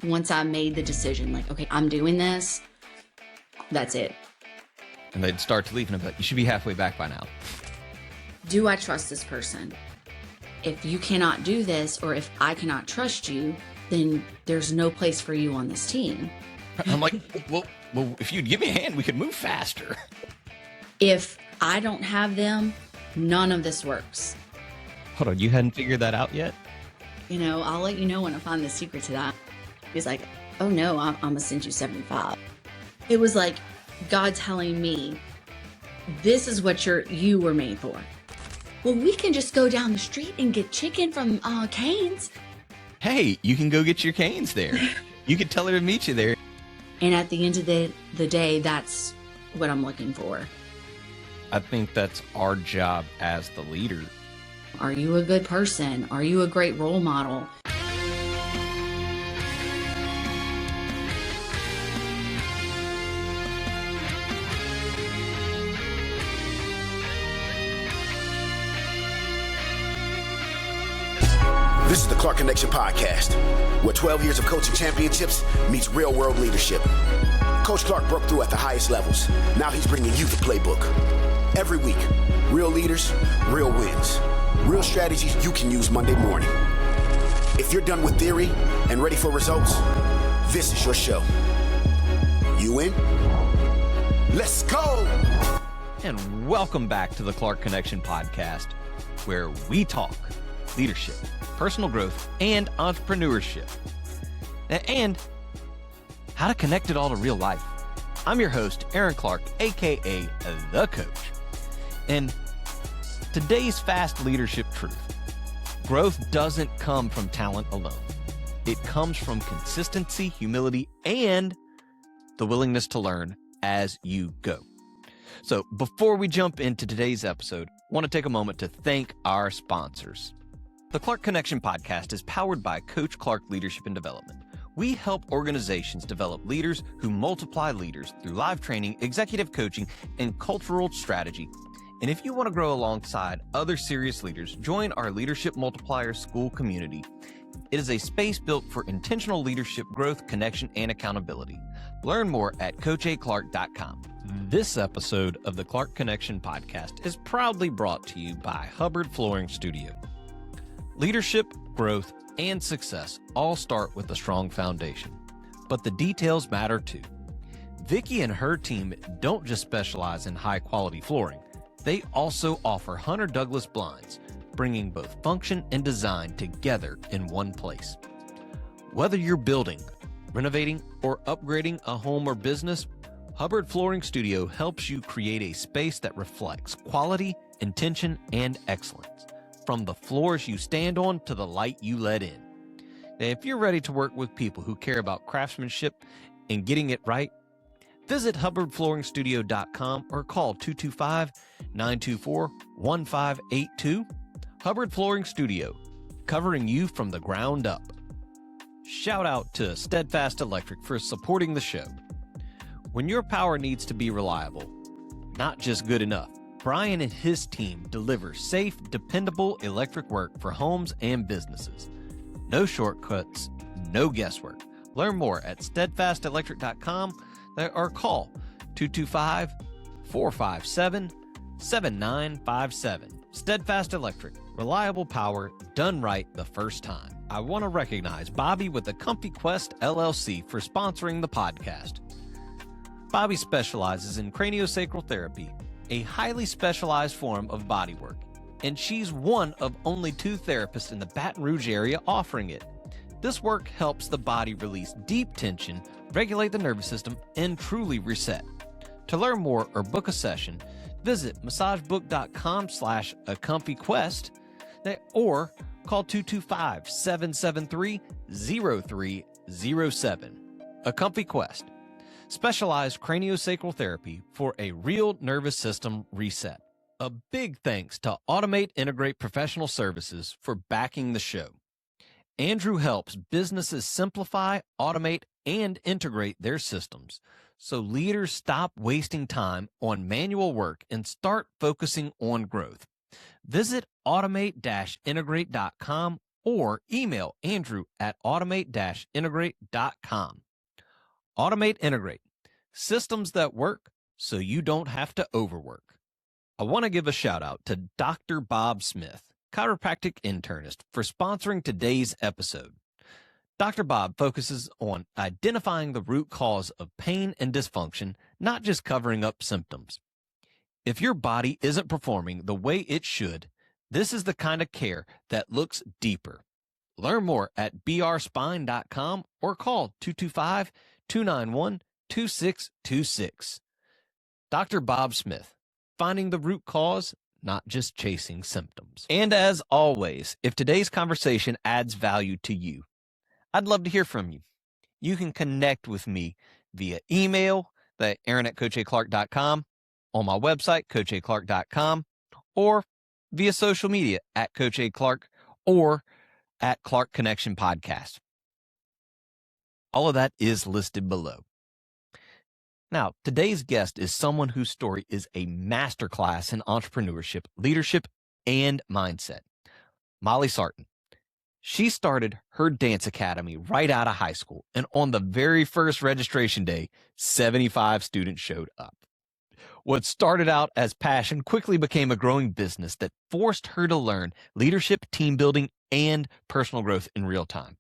Once I made the decision, like, okay, I'm doing this, that's it. And they'd start to leave and I'd be like, you should be halfway back by now. Do I trust this person? If you cannot do this, or if I cannot trust you, then there's no place for you on this team. I'm like, well, if you'd give me a hand, we could move faster. If I don't have them, none of this works. Hold on, you hadn't figured that out yet? You know, I'll let you know when I find the secret to that. He's like, oh no, I'm gonna send you 75. It was like God telling me, this is what you were made for. Well, we can just go down the street and get chicken from Cane's. Hey, you can go get your canes there. You could tell her to meet you there. And at the end of the day, that's what I'm looking for. I think that's our job as the leader. Are you a good person? Are you a great role model? This is the Clark Connection Podcast, where 12 years of coaching championships meets real-world leadership. Coach Clark broke through at the highest levels. Now he's bringing you the playbook. Every week, real leaders, real wins. Real strategies you can use Monday morning. If you're done with theory and ready for results, this is your show. You in? Let's go! And welcome back to the Clark Connection Podcast, where we talk leadership, personal growth, and entrepreneurship, and how to connect it all to real life. I'm your host, Aaron Clark, aka The Coach. And today's fast leadership truth: growth doesn't come from talent alone. It comes from consistency, humility, and the willingness to learn as you go. So before we jump into today's episode, I want to take a moment to thank our sponsors. The Clark Connection Podcast is powered by Coach Clark Leadership and Development. We help organizations develop leaders who multiply leaders through live training, executive coaching, and cultural strategy. And if you want to grow alongside other serious leaders, join our Leadership Multiplier School community. It is a space built for intentional leadership growth, connection, and accountability. Learn more at coachaclark.com. This episode of the Clark Connection Podcast is proudly brought to you by Hubbard Flooring Studio. Leadership, growth, and success all start with a strong foundation, but the details matter too. Vicki and her team don't just specialize in high-quality flooring. They also offer Hunter Douglas blinds, bringing both function and design together in one place. Whether you're building, renovating, or upgrading a home or business, Hubbard Flooring Studio helps you create a space that reflects quality, intention, and excellence. From the floors you stand on to the light you let in. Now, if you're ready to work with people who care about craftsmanship and getting it right, visit hubbardflooringstudio.com or call 225-924-1582. Hubbard Flooring Studio, covering you from the ground up. Shout out to Steadfast Electric for supporting the show. When your power needs to be reliable, not just good enough, Brian and his team deliver safe, dependable electric work for homes and businesses. No shortcuts, no guesswork. Learn more at steadfastelectric.com or call 225-457-7957. Steadfast Electric, reliable power done right the first time. I want to recognize Bobby with the Comfy Quest LLC for sponsoring the podcast. Bobby specializes in craniosacral therapy, a highly specialized form of bodywork, and she's one of only 2 therapists in the Baton Rouge area offering it. This work helps the body release deep tension, regulate the nervous system, and truly reset. To learn more or book a session, visit massagebook.com/acomfyquest or call 225-773-0307. A Comfy Quest. Specialized craniosacral therapy for a real nervous system reset. A big thanks to Automate Integrate Professional Services for backing the show. Andrew helps businesses simplify, automate, and integrate their systems so leaders stop wasting time on manual work and start focusing on growth. Visit automate-integrate.com or email andrew@automate-integrate.com. Automate Integrate, systems that work so you don't have to overwork. I want to give a shout out to Dr. Bob Smith, chiropractic internist, for sponsoring today's episode. Dr. Bob focuses on identifying the root cause of pain and dysfunction, not just covering up symptoms. If your body isn't performing the way it should, this is the kind of care that looks deeper. Learn more at brspine.com or call 225-291-2626. Dr. Bob Smith, finding the root cause, not just chasing symptoms. And as always, if today's conversation adds value to you, I'd love to hear from you. You can connect with me via email, aaron@coachaclark.com, on my website, coachaclark.com, or via social media at Coach A. Clark or at Clark Connection Podcast. All of that is listed below. Now, today's guest is someone whose story is a masterclass in entrepreneurship, leadership, and mindset. Molly Sartin. She started her dance academy right out of high school, and on the very first registration day, 75 students showed up. What started out as passion quickly became a growing business that forced her to learn leadership, team building, and personal growth in real time.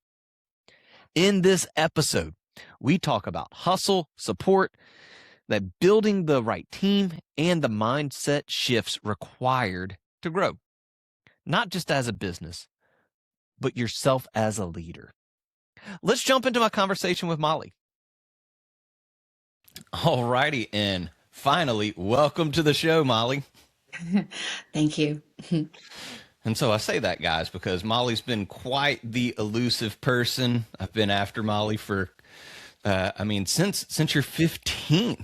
In this episode, we talk about hustle, support, that building the right team, and the mindset shifts required to grow, not just as a business, but yourself as a leader. Let's jump into my conversation with Molly. All righty, and finally, welcome to the show, Molly. Thank you. And so I say that, guys, because Molly's been quite the elusive person. I've been after Molly for, since your 15th,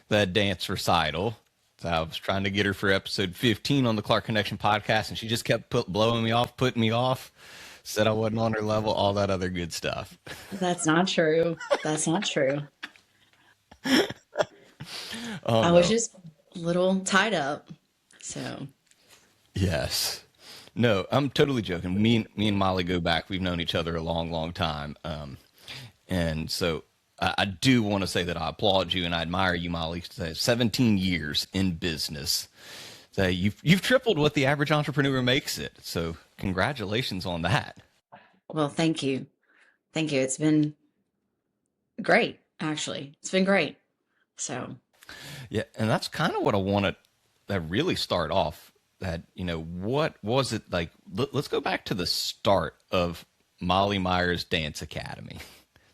that dance recital. So I was trying to get her for episode 15 on the Clark Connection podcast, and she just kept blowing me off, putting me off, said I wasn't on her level, all that other good stuff. That's not true. That's not true. I was just a little tied up. So. Yes. No, I'm totally joking. Me and Molly go back. We've known each other a long, long time. And so I do want to say that I applaud you and I admire you, Molly. 17 years in business. So you've tripled what the average entrepreneur makes it. So congratulations on that. Well, thank you. Thank you. It's been great, actually. It's been great. So. Yeah, and that's kind of what I want to really start off. That, what was it like? Let's go back to the start of Molly Myers Dance Academy.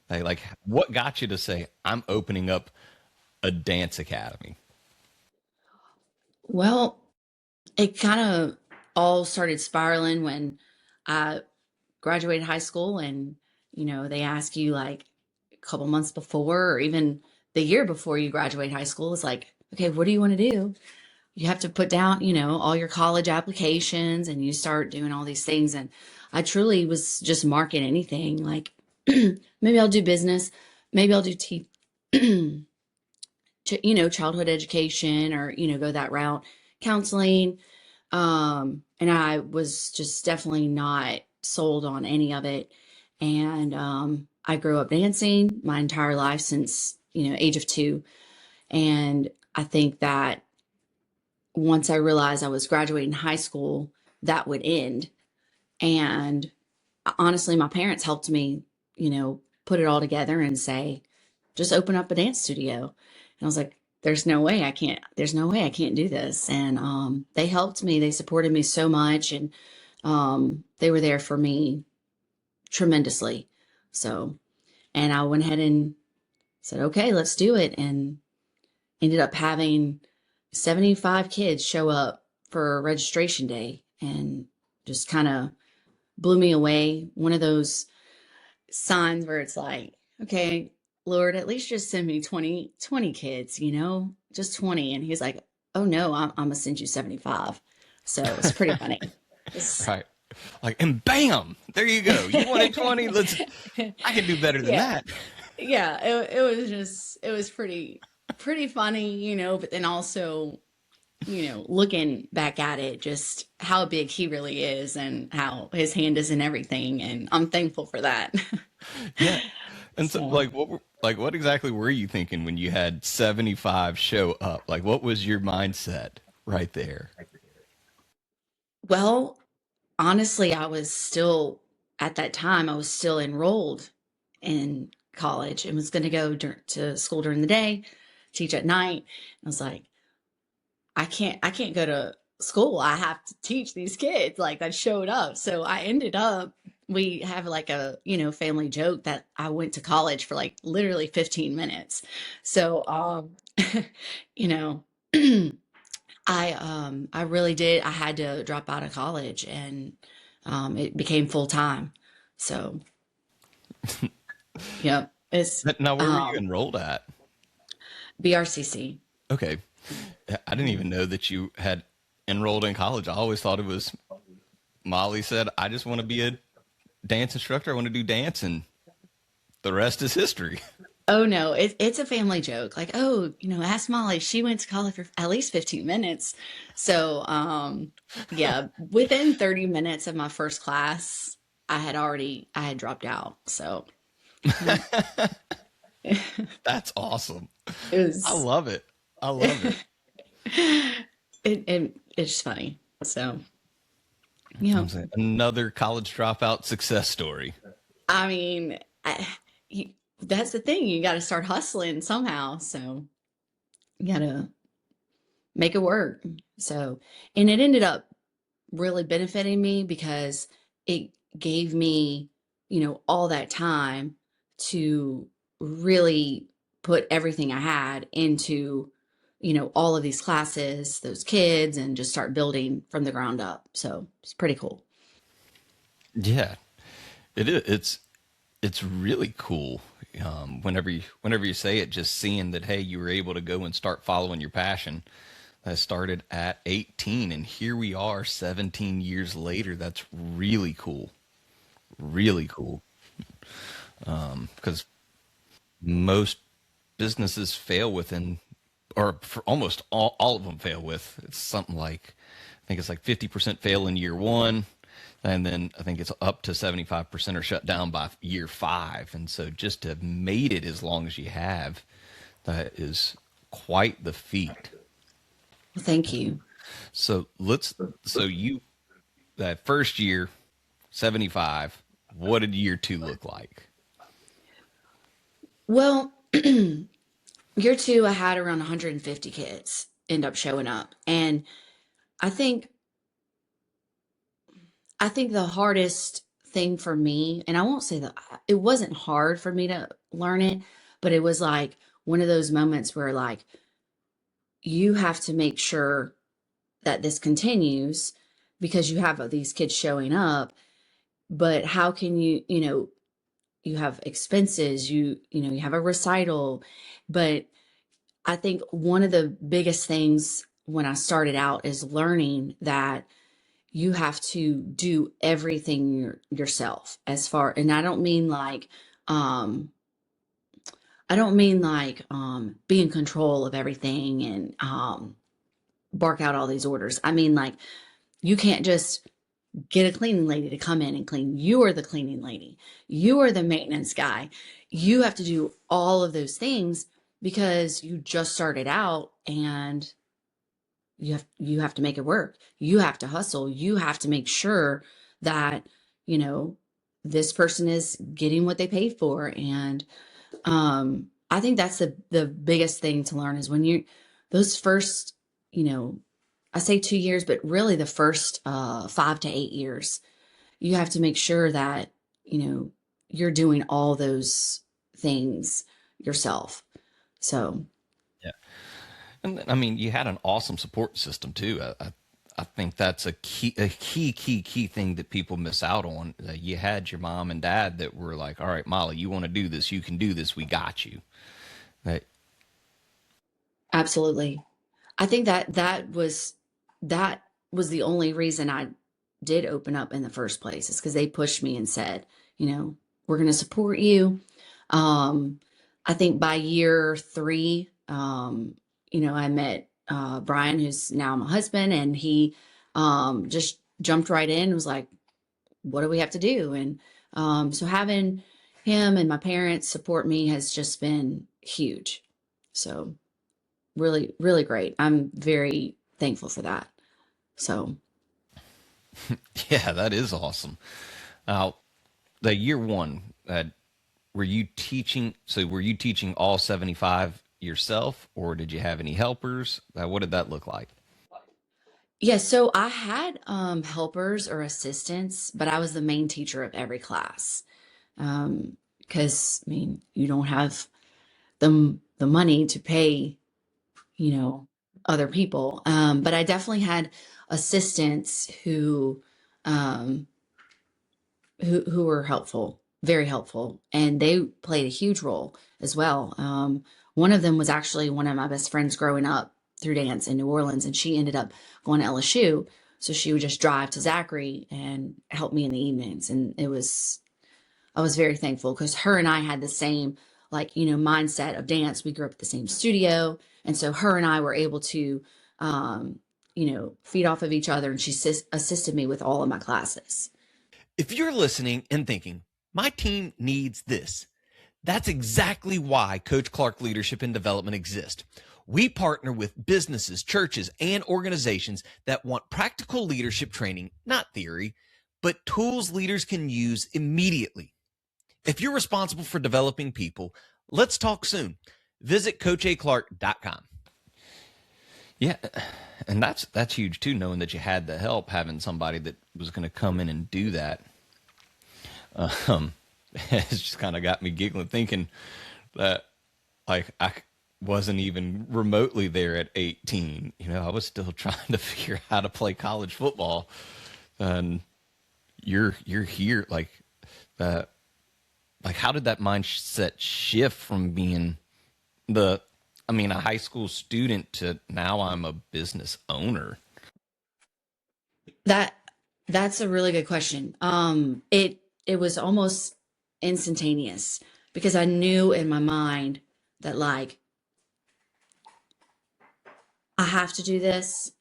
Like, what got you to say, I'm opening up a dance academy? Well, it kind of all started spiraling when I graduated high school, and, they ask you like a couple months before, or even the year before you graduate high school, it's like, okay, what do you want to do? You have to put down, all your college applications, and you start doing all these things. And I truly was just marking anything like, maybe I'll do business, maybe I'll do childhood education, or, go that route, counseling. And I was just definitely not sold on any of it. And I grew up dancing my entire life since, age of 2. And I think that once I realized I was graduating high school, that would end. And honestly, my parents helped me, put it all together and say, just open up a dance studio. And I was like, there's no way I can't do this. And they helped me. They supported me so much. And they were there for me tremendously. So, and I went ahead and said, okay, let's do it. And ended up having 75 kids show up for registration day, and just kind of blew me away. One of those signs where it's like, okay, Lord, at least just send me 20 kids, just 20. And he's like, oh no, I'm going to send you 75. So it's pretty funny. Right. Like, and bam, there you go. You wanted 20. I can do better than that. Yeah. It was pretty funny, but then also looking back at it, just how big he really is and how his hand is in everything. And I'm thankful for that. Yeah. And so So, what exactly were you thinking when you had 75 show up? Like what was your mindset right there? well, honestly, at that time, I was still enrolled in college and was going to go to school during the day, teach at night. I was like, I can't go to school. I have to teach these kids like that showed up. So I ended up, we have like a, family joke that I went to college for like literally 15 minutes. So, you know, I really did. I had to drop out of college and it became full time. So, yep, it's Now, where were you um enrolled at? BRCC. Okay. I didn't even know that you had enrolled in college. I always thought it was Molly said, I just want to be a dance instructor. I want to do dance, and the rest is history. Oh no, it's a family joke. Like, oh, ask Molly. She went to college for at least 15 minutes. So, yeah, within 30 minutes of my first class, I had dropped out. So, yeah, That's awesome. it I was, love it. I love it. it's funny. So, yeah, I'm saying another college dropout success story. I mean, you, that's the thing. You got to start hustling somehow. So, you got to make it work. So, and it ended up really benefiting me because it gave me, all that time to really put everything I had into, all of these classes, those kids, and just start building from the ground up. So it's pretty cool. Yeah, it is. It's really cool. Whenever you say it, just seeing that, hey, you were able to go and start following your passion. I started at 18, and here we are 17 years later. That's really cool. Really cool. Because most businesses fail within, or for almost all of them fail with, it's something like, I think it's like 50% fail in year one. And then I think it's up to 75% are shut down by year five. And so just to have made it as long as you have, that is quite the feat. Well, thank you. So you, that first year, 75, what did year two look like? Well, year two, I had around 150 kids end up showing up. And I think I think the hardest thing for me, and I won't say that it wasn't hard for me to learn it, but it was like one of those moments where like you have to make sure that this continues because you have these kids showing up, but how can you have expenses, you have a recital, but I think one of the biggest things when I started out is learning that you have to do everything yourself and um I don't mean like be in control of everything and bark out all these orders. I mean like you can't just get a cleaning lady to come in and clean. You are the cleaning lady. You are the maintenance guy. You have to do all of those things because you just started out and you have to make it work. You have to hustle. You have to make sure that, you know, this person is getting what they paid for. And I think that's the biggest thing to learn is when you those first, you know, I say 2 years, but really the first 5 to 8 years, you have to make sure that, you're doing all those things yourself. So Yeah. And then, I mean, you had an awesome support system too. I think that's a key thing that people miss out on. You had your mom and dad that were like, all right, Molly, you want to do this, you can do this, we got you. That, absolutely. I think that was the only reason I did open up in the first place is because they pushed me and said, we're going to support you. I think by year three, I met Brian, who's now my husband, and he just jumped right in and was like, what do we have to do? And so having him and my parents support me has just been huge. So really, really great. I'm very thankful for that. So Yeah, that is awesome. Now, the year one, were you teaching? So were you teaching all 75 yourself, or did you have any helpers? What did that look like? yeah, so I had helpers or assistants, but I was the main teacher of every class. Because I mean, you don't have the money to pay, you know, other people. But I definitely had assistants um, who were helpful, very helpful, and they played a huge role as well. One of them was actually one of my best friends growing up through dance in New Orleans, and she ended up going to LSU. So she would just drive to Zachary and help me in the evenings, and I was very thankful because her and I had the same, like, mindset of dance. We grew up at the same studio. And so her and I were able to, feed off of each other. And she assisted me with all of my classes. If you're listening and thinking, my team needs this, that's exactly why Coach Clark Leadership and Development exists. We partner with businesses, churches, and organizations that want practical leadership training, not theory, but tools leaders can use immediately. If you're responsible for developing people, let's talk soon. Visit CoachAClark.com. Yeah, and that's huge too, knowing that you had the help, having somebody that was going to come in and do that. It's just kind of got me giggling, thinking that like I wasn't even remotely there at 18. I was still trying to figure out how to play college football, and you're here like that. Like, how did that mindset shift from being a high school student to now I'm a business owner? That's a really good question. It was almost instantaneous because I knew in my mind that, like, I have to do this.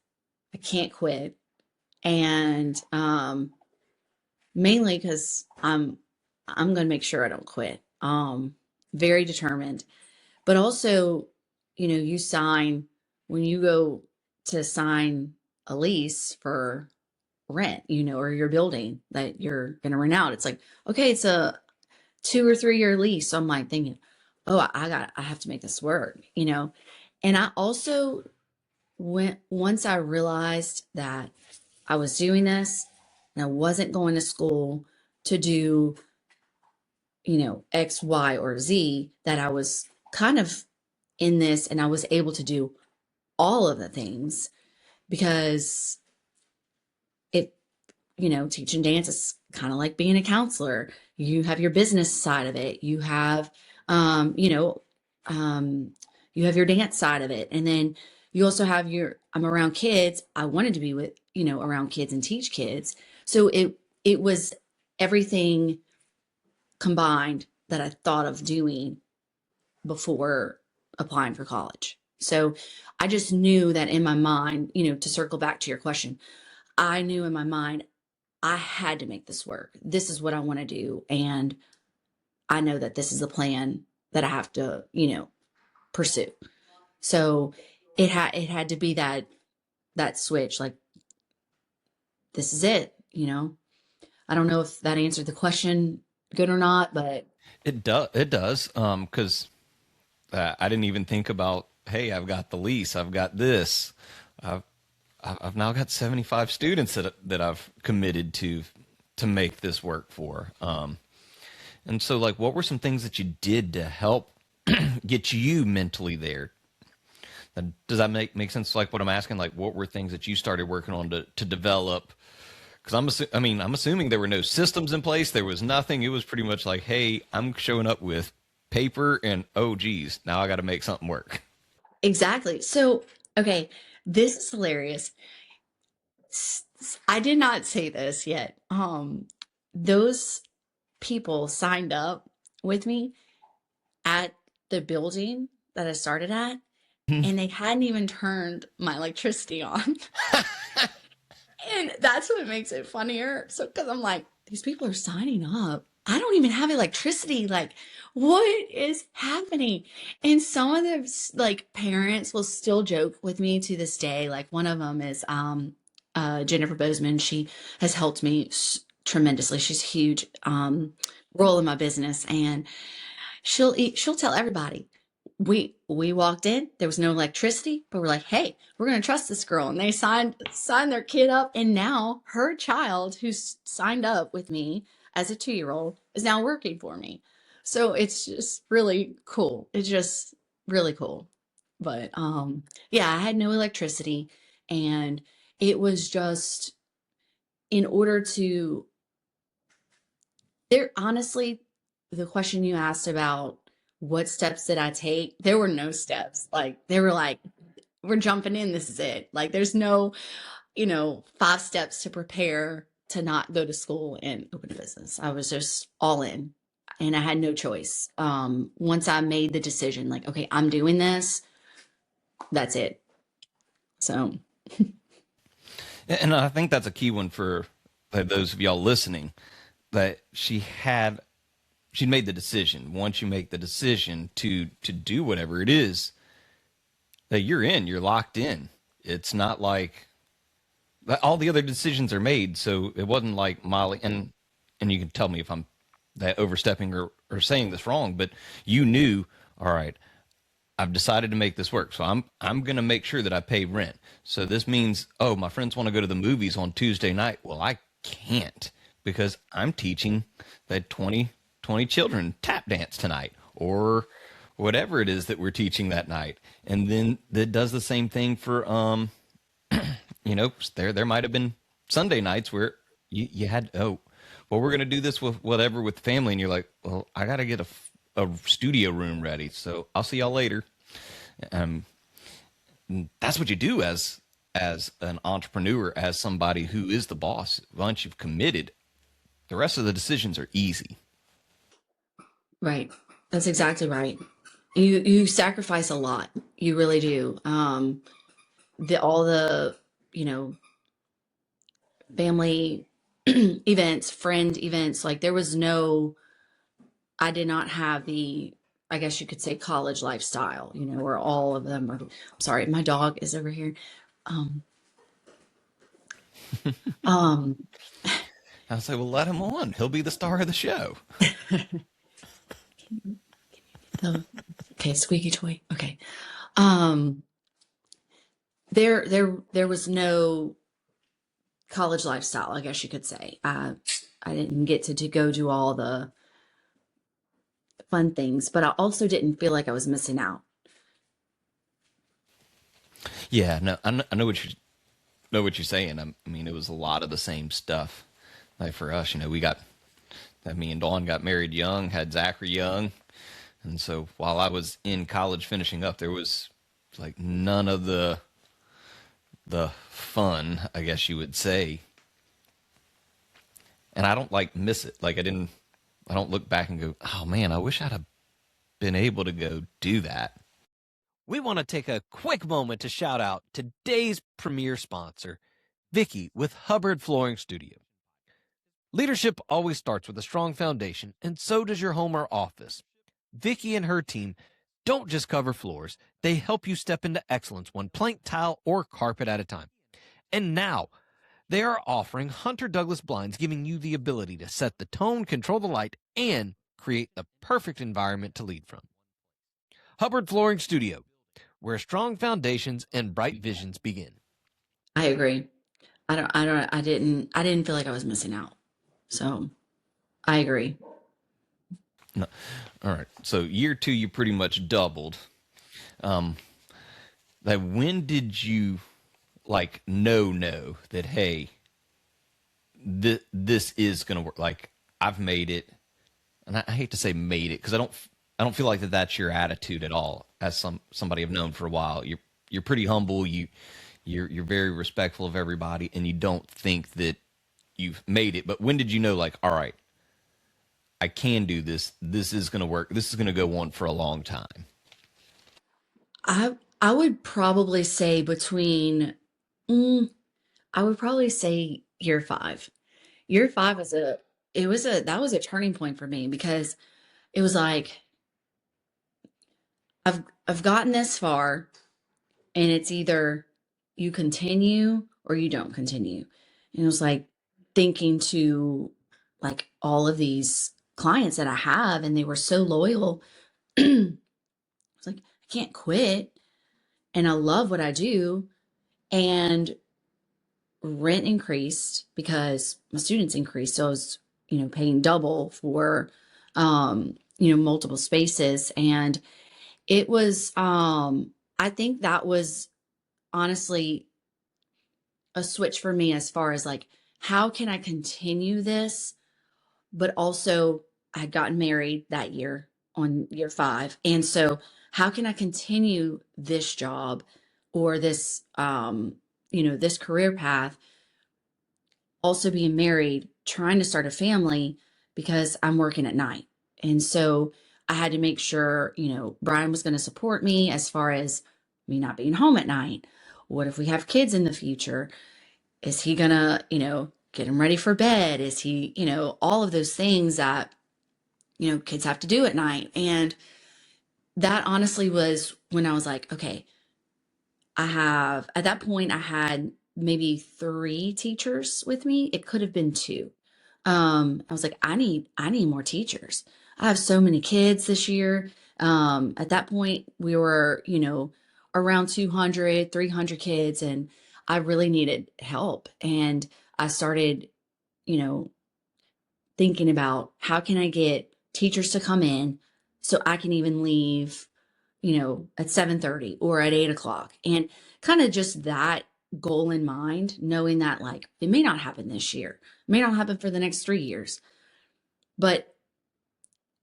I can't quit. And mainly because I'm going to make sure I don't quit. Very determined, but also, you sign when you go to sign a lease for rent, or your building that you're going to rent out. It's like, okay, it's a 2 or 3 year lease. So I'm like thinking, oh, I have to make this work, and I also once I realized that I was doing this and I wasn't going to school to do, X, Y, or Z, that I was kind of in this and I was able to do all of the things because it, teaching dance is kind of like being a counselor. You have your business side of it. You have, you have your dance side of it. And then you also have I'm around kids. I wanted to be with, around kids and teach kids. So it was everything combined that I thought of doing before applying for college. So I just knew that in my mind, to circle back to your question, I knew in my mind, I had to make this work. This is what I want to do. And I know that this is a plan that I have to, pursue. So it had to be that switch, like, this is it, I don't know if that answered the question good or not, but It does. Because I didn't even think about, hey, I've got the lease, I've got this, I've now got 75 students that I've committed to make this work for. And so, like, what were some things that you did to help get you mentally there? Does that make sense? Like what I'm asking, like, what were things that you started working on to develop? Because I'm assuming there were no systems in place. There was nothing. It was pretty much like, hey, I'm showing up with paper and, oh, geez, now I got to make something work. exactly. So, okay, this is hilarious. I did not say this yet. Those people signed up with me at the building that I started at, and they hadn't even turned my electricity on. And that's what makes it funnier. So, because I'm like, these people are signing up. I don't even have electricity. Like, what is happening? And some of the like parents will still joke with me to this day. Like one of them is Jennifer Bozeman. She has helped me tremendously. She's a huge role in my business, and she'll tell everybody. We walked in, there was no electricity, but we're like, hey, we're gonna trust this girl. And they signed their kid up, and now her child who's signed up with me as a 2-year-old is now working for me. So it's just really cool. It's just really cool. But yeah, I had no electricity, and it was just in order to there honestly, the question you asked about what steps did I take, there were no steps. Like they were like, we're jumping in, this is it. Like there's no, 5 steps to prepare to not go to school and open a business. I was just all in, and I had no choice. Once I made the decision, like, okay, I'm doing this, that's it. So And I think that's a key one for those of y'all listening, that she'd made the decision. Once you make the decision to do whatever it is, that you're locked in. It's not like all the other decisions are made. So it wasn't like Molly, and you can tell me if I'm that overstepping or saying this wrong, but you knew, all right, I've decided to make this work. So I'm going to make sure that I pay rent. So this means, oh, my friends want to go to the movies on Tuesday night. Well, I can't, because I'm teaching that 20 children tap dance tonight, or whatever it is that we're teaching that night. And then that does the same thing for, there might have been Sunday nights where you had, oh, well, we're going to do this with whatever with family. And you're like, well, I got to get a studio room ready. So I'll see y'all later. That's what you do as an entrepreneur, as somebody who is the boss. Once you've committed, the rest of the decisions are easy. right. That's exactly right. You sacrifice a lot. You really do. All the, family events, friend events, like I did not have the, I guess you could say, college lifestyle, where all of them are, I'm sorry, my dog is over here. I say, well, let him on. He'll be the star of the show. Okay, squeaky toy. Okay. There was no college lifestyle, I guess you could say. I didn't get to go do all the fun things, but I also didn't feel like I was missing out. Yeah, no, I know what you're saying. I mean, it was a lot of the same stuff. Like for us, me and Dawn got married young, had Zachary young. And so while I was in college finishing up, there was like none of the fun, I guess you would say. And I don't miss it. Like I don't look back and go, oh man, I wish I'd have been able to go do that. We want to take a quick moment to shout out today's premier sponsor, Vicky with Hubbard Flooring Studio. Leadership always starts with a strong foundation, and so does your home or office. Vicky and her team don't just cover floors, they help you step into excellence one plank, tile, or carpet at a time. And now, they are offering Hunter Douglas blinds, giving you the ability to set the tone, control the light, and create the perfect environment to lead from. Hubbard Flooring Studio, where strong foundations and bright visions begin. I agree. I didn't feel like I was missing out. So I agree. No. All right. So year 2, you pretty much doubled. When did you know that, hey, this is going to work? Like I've made it, and I hate to say made it, because I don't feel like that's your attitude at all. As somebody I've known for a while, you're pretty humble. You're very respectful of everybody, and you don't think that you've made it. But when did you know, like, all right, I can do this. This is going to work. This is going to go on for a long time. I would probably say between, I would probably say year 5. Year 5 was that was a turning point for me because it was like, I've gotten this far and it's either you continue or you don't continue. And it was like thinking to like all of these clients that I have, and they were so loyal. It's like, I can't quit. And I love what I do. And rent increased because my students increased. So I was, paying double for, multiple spaces. And it was, I think that was honestly a switch for me as far as like, how can I continue this? But also, I had gotten married that year on year 5. And so, how can I continue this job or this, this career path, also being married, trying to start a family because I'm working at night. And so, I had to make sure, Brian was going to support me as far as me not being home at night. What if we have kids in the future? Is he gonna, get him ready for bed? Is he, all of those things that, kids have to do at night. And that honestly was when I was like, okay, at that point, I had maybe 3 teachers with me. It could have been 2. I was like, I need more teachers. I have so many kids this year. At that point we were, around 200, 300 kids, and I really needed help. And I started, you know, thinking about how can I get teachers to come in so I can even leave, at 7:30 or at 8 o'clock, and kind of just that goal in mind, knowing that like it may not happen this year, it may not happen for the next 3 years, but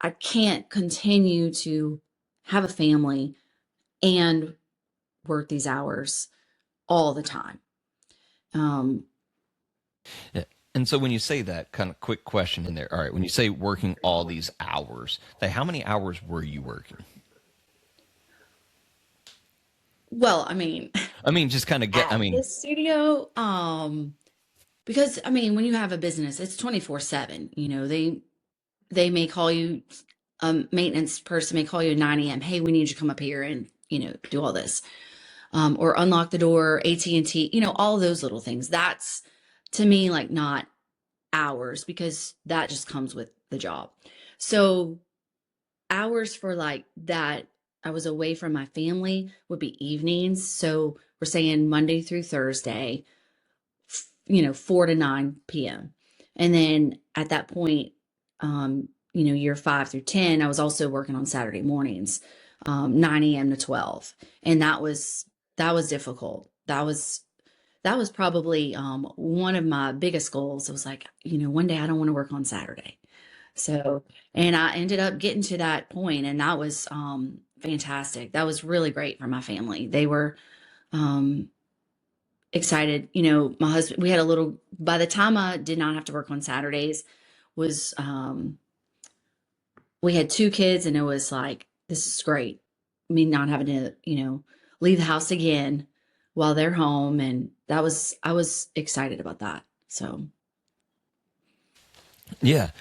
I can't continue to have a family and work these hours all the time. Yeah. And so when you say that, kind of quick question in there, all right, when you say working all these hours, how many hours were you working? Well, Just kind of at the studio, because when you have a business, it's 24/7. They may call you, maintenance person may call you at 9 a.m. Hey, we need you to come up here and, do all this. Or unlock the door, AT&T, all of those little things. That's to me like not hours, because that just comes with the job. So hours for like that I was away from my family would be evenings. So we're saying Monday through Thursday, 4 to 9 p.m. And then at that point, year 5 through 10, I was also working on Saturday mornings, 9 a.m. to 12. And that was difficult. That was probably one of my biggest goals. It was like, one day I don't want to work on Saturday. So, and I ended up getting to that point, and that was fantastic. That was really great for my family. They were excited. My husband, we had a little, by the time I did not have to work on Saturdays, was we had 2 kids, and it was like, this is great. Me not having to, leave the house again while they're home. And I was excited about that. So. Yeah.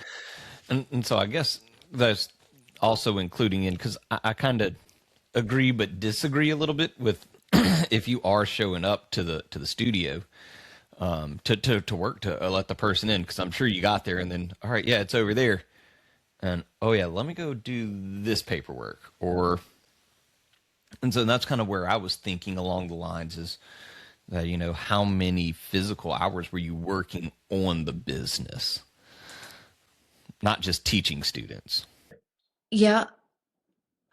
And so I guess that's also including in, because I kind of agree but disagree a little bit with if you are showing up to the studio to work, to let the person in, because I'm sure you got there and then, all right, yeah, it's over there. And, oh, yeah, let me go do this paperwork. And so that's kind of where I was thinking along the lines is that, how many physical hours were you working on the business? Not just teaching students. Yeah.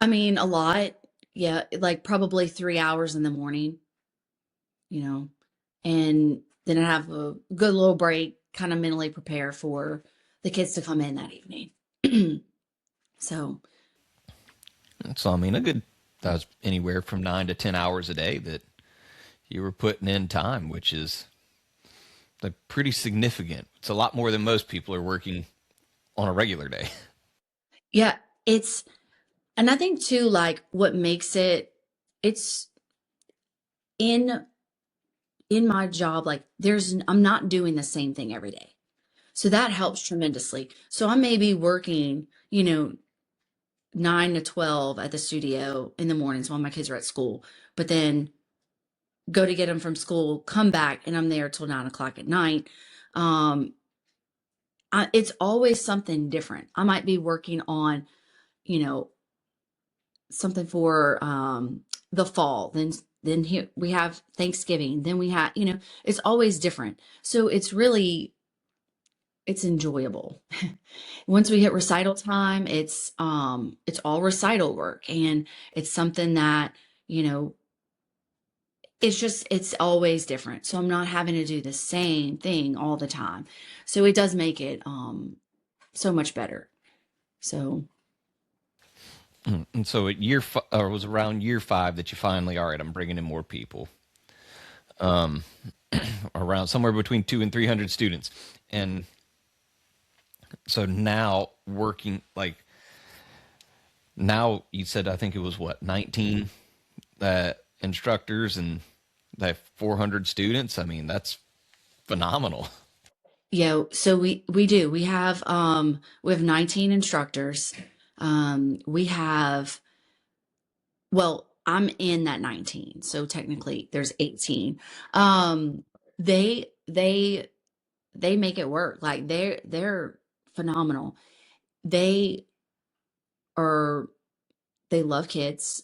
A lot. Yeah. Like probably 3 hours in the morning, and then I have a good little break, kind of mentally prepare for the kids to come in that evening. So That's anywhere from 9 to 10 hours a day that you were putting in time, which is like pretty significant. It's a lot more than most people are working on a regular day. yeah, and I think too, like what makes it's in my job, like I'm not doing the same thing every day. So that helps tremendously. So I may be working, 9 to 12 at the studio in the mornings while my kids are at school, but then go to get them from school, come back, and I'm there till 9 o'clock at night. It's always something different. I might be working on, something for the fall. Then here we have Thanksgiving. Then we have, it's always different. So it's enjoyable. Once we hit recital time, it's all recital work, and it's something that, it's always different. So I'm not having to do the same thing all the time. So it does make it so much better. So. And so at it was around year 5 that you finally, all right, I'm bringing in more people. Around somewhere between 200 and 300 students. And so now working, like, now you said, I think it was 19 instructors and that 400 students. I mean, that's phenomenal. Yeah. So we do. We have 19 instructors. I'm in that 19. So technically there's 18. They make it work. Like they're phenomenal. They love kids.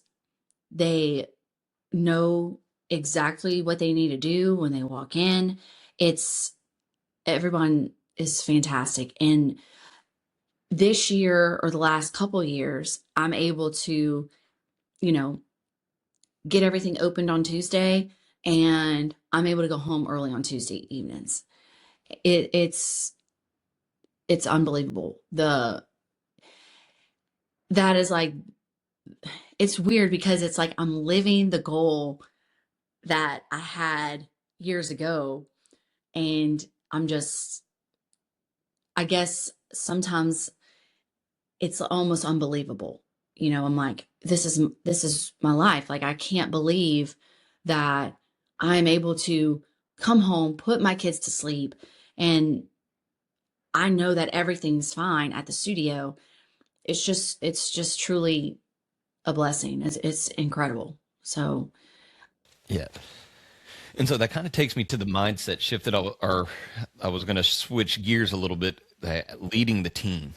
They know exactly what they need to do when they walk in. Everyone is fantastic. And this year, or the last couple years, I'm able to, get everything opened on Tuesday, and I'm able to go home early on Tuesday evenings. It's unbelievable. That is like, it's weird because it's like I'm living the goal that I had years ago, and I guess sometimes it's almost unbelievable. I'm like, this is my life. Like, I can't believe that I'm able to come home, put my kids to sleep, and I know that everything's fine at the studio. It's just truly a blessing. It's incredible. So, yeah. And so that kind of takes me to the mindset shift that I was going to switch gears a little bit, leading the team.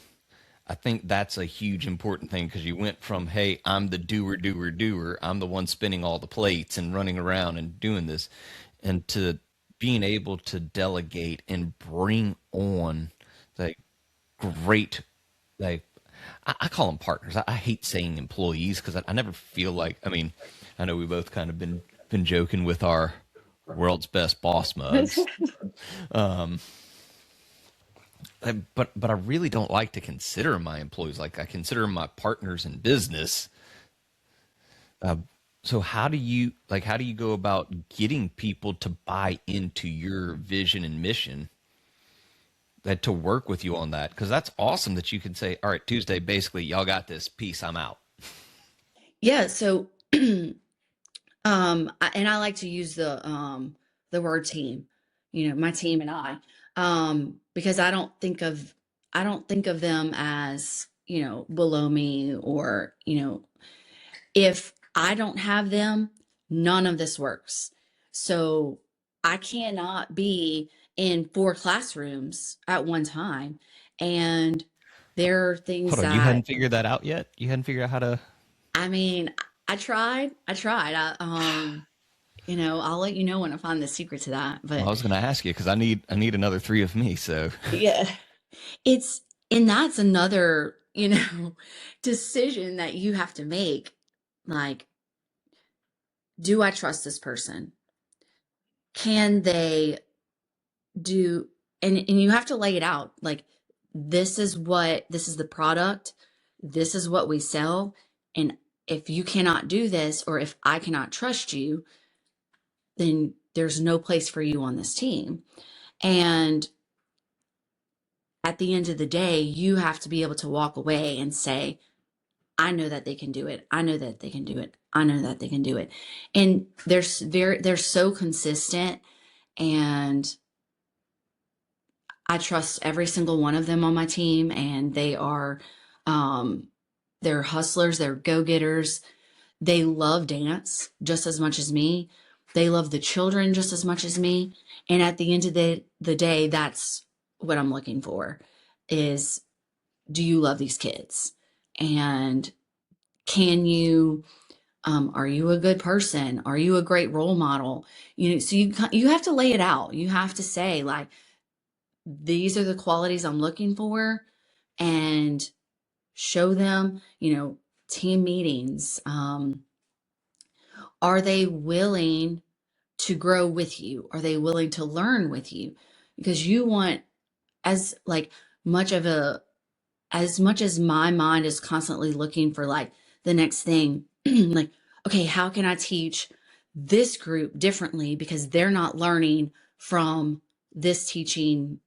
I think that's a huge important thing, because you went from, hey, I'm the doer. I'm the one spinning all the plates and running around and doing this, and to being able to delegate and bring on great, I call them partners. I hate saying employees, because I never feel like, I mean, I know we both kind of been joking with our world's best boss mugs. But I really don't like to consider my employees. Like, I consider my partners in business. So how do you go about getting people to buy into your vision and mission, to work with you on that? Because that's awesome that you can say, all right, Tuesday, basically, y'all got this. Peace, I'm out. yeah. So, and I like to use the word team, my team and I, because I don't think of them as, below me, or, if I don't have them, none of this works. So I cannot be in 4 classrooms at one time. And there are things Hold on, you hadn't figured that out yet? You hadn't figured out how to... I mean, I tried. I'll let you know when I find the secret to that. But I was going to ask you, because I need another 3 of me. So yeah, that's another, decision that you have to make. Like, do I trust this person? Can they do, and you have to lay it out. Like, this is the product. This is what we sell. And if you cannot do this, or if I cannot trust you, then there's no place for you on this team. And at the end of the day, you have to be able to walk away and say, I know that they can do it. I know that they can do it. I know that they can do it. And they're so consistent, and I trust every single one of them on my team, and they're hustlers, they're go-getters. They love dance just as much as me. They love the children just as much as me. And at the end of the day, that's what I'm looking for is, do you love these kids? And can you, are you a good person? Are you a great role model? So you have to lay it out. You have to say, like, these are the qualities I'm looking for, and show them, team meetings. Are they willing to grow with you? Are they willing to learn with you? Because you want, as like much of a, as much as my mind is constantly looking for like the next thing, like, okay, how can I teach this group differently because they're not learning from this teaching,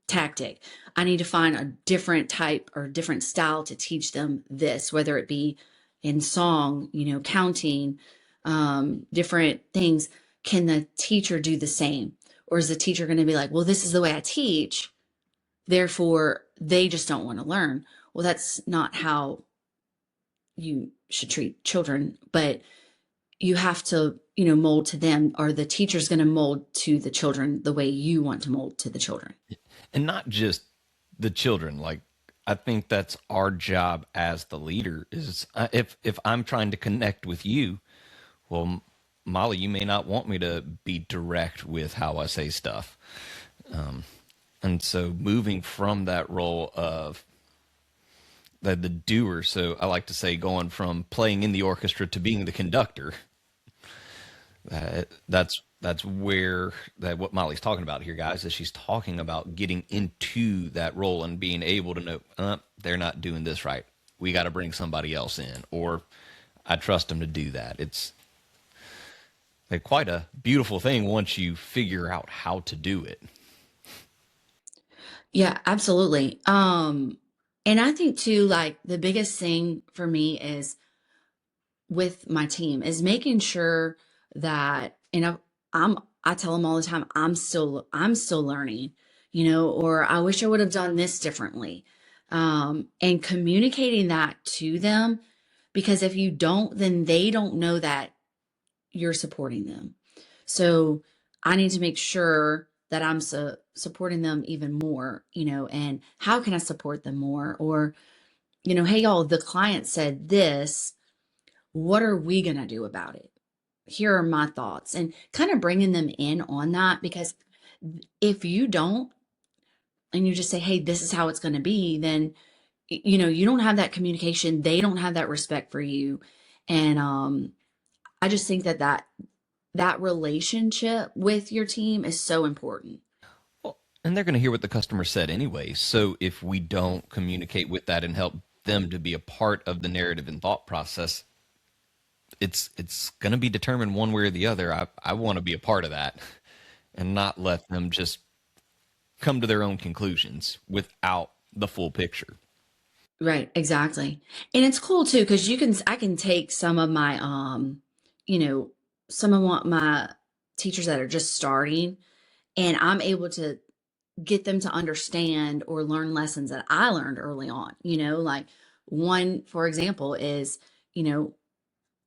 tactic. I need to find a different type or different style to teach them this, whether it be in song, counting, different things. Can the teacher do the same? Or is the teacher going to be like, well, this is the way I teach, therefore they just don't want to learn? Well, that's not how you should treat children, but you have to, mold to them, or the teacher's going to mold to the children the way you want to mold to the children. And not just the children. Like, I think that's our job as the leader is, if I'm trying to connect with you, well, Molly, you may not want me to be direct with how I say stuff. And so moving from that role of the doer. So I like to say going from playing in the orchestra to being the conductor. That's where what Molly's talking about here, guys, is she's talking about getting into that role and being able to know, they're not doing this right. We got to bring somebody else in, or I trust them to do that. It's quite a beautiful thing once you figure out how to do it. Yeah, absolutely. And I think too, like the biggest thing for me is with my team is making sure that, I tell them all the time, I'm still learning, or I wish I would have done this differently. And communicating that to them, because if you don't, then they don't know that you're supporting them. So I need to make sure that I'm supporting them even more, and how can I support them more? Or, hey, y'all, the client said this, what are we going to do about it? Here are my thoughts, and kind of bringing them in on that, because if you don't, and you just say, hey, this is how it's going to be, then, you don't have that communication. They don't have that respect for you. And I just think that relationship with your team is so important. Well, and they're going to hear what the customer said anyway. So if we don't communicate with that and help them to be a part of the narrative and thought process, it's going to be determined one way or the other. I want to be a part of that and not let them just come to their own conclusions without the full picture. Right, exactly. And it's cool too, because I can take some of my, some of my teachers that are just starting, and I'm able to get them to understand or learn lessons that I learned early on, like one, for example, is,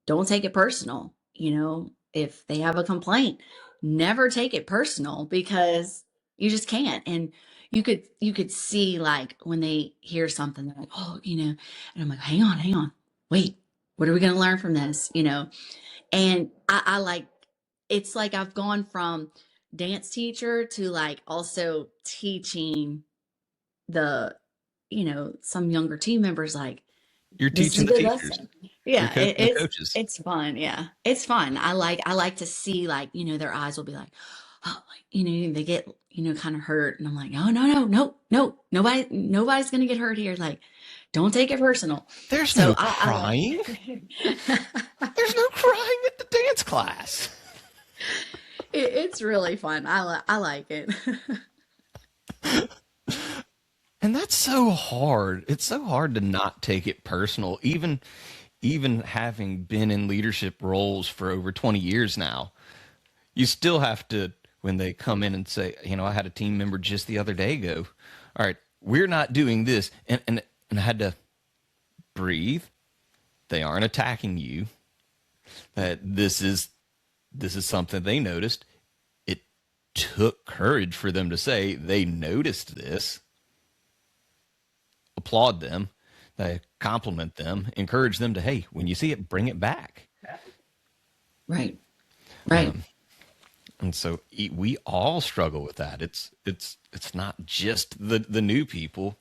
don't take it personal. If they have a complaint, never take it personal, because you just can't. And you could see, like, when they hear something, they're like, oh, and I'm like, hang on, wait, what are we going to learn from this? And I like, it's like I've gone from dance teacher to like also teaching the, some younger team members, like, You're teaching the teachers. Lesson. Yeah, the coaches. It's fun. Yeah, it's fun. I like to see, like, their eyes will be like, oh, they get, kind of hurt, and I'm like, no, nobody's gonna get hurt here. Like, don't take it personal. There's no crying. There's no crying at the dance class. It's really fun. I like it. And that's so hard. It's so hard to not take it personal, even having been in leadership roles for over 20 years now. You still have to, when they come in and say, I had a team member just the other day go, all right, we're not doing this. And I had to breathe. They aren't attacking you. That this is something they noticed. It took courage for them to say they noticed this. Applaud them, compliment them, encourage them to, hey, when you see it, bring it back. Right. And so we all struggle with that. It's not just the new people.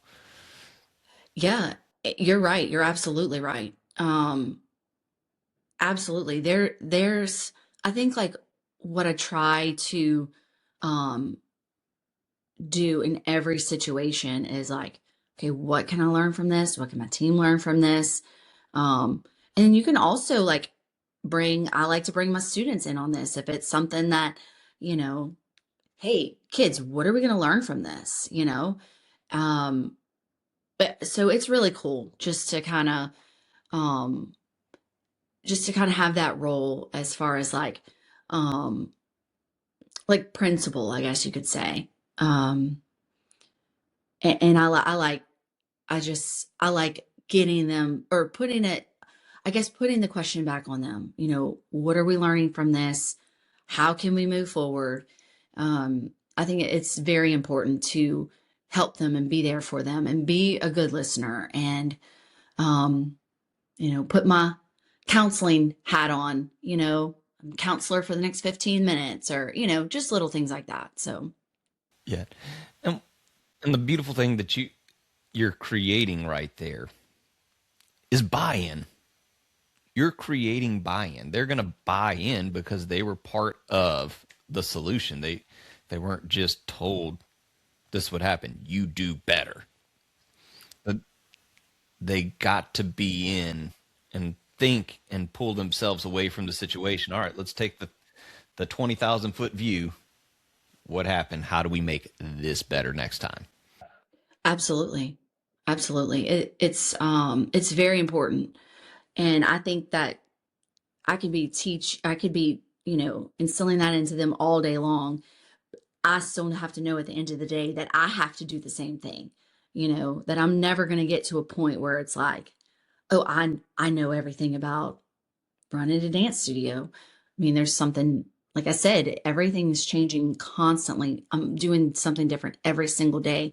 Yeah, you're right. You're absolutely right. Absolutely. There's, I think, like, what I try to um, do in every situation is like, okay, what can I learn from this? What can my team learn from this? And you can also like I like to bring my students in on this. If it's something that, you know, hey, kids, what are we going to learn from this? Um, but so it's really cool um, just to kind of have that role as far as um, like principal, I guess you could say. And I like getting them or putting the question back on them. What are we learning from this? How can we move forward? I think it's very important to help them and be there for them and be a good listener and, put my counseling hat on, I'm a counselor for the next 15 minutes or, just little things like that. So, Yeah. And, and the beautiful thing that you're creating right there is buy-in. You're creating buy-in. They're going to buy in because they were part of the solution. They weren't just told this would happen. You do better. But they got to be in and think and pull themselves away from the situation. All right, let's take the 20,000 foot view. What happened? How do we make this better next time? absolutely. Absolutely. It's very important. And I think that I could be, instilling that into them all day long. I still have to know at the end of the day that I have to do the same thing, that I'm never going to get to a point where it's like, oh, I know everything about running a dance studio. I mean, there's something, like I said, everything's changing constantly. I'm doing something different every single day.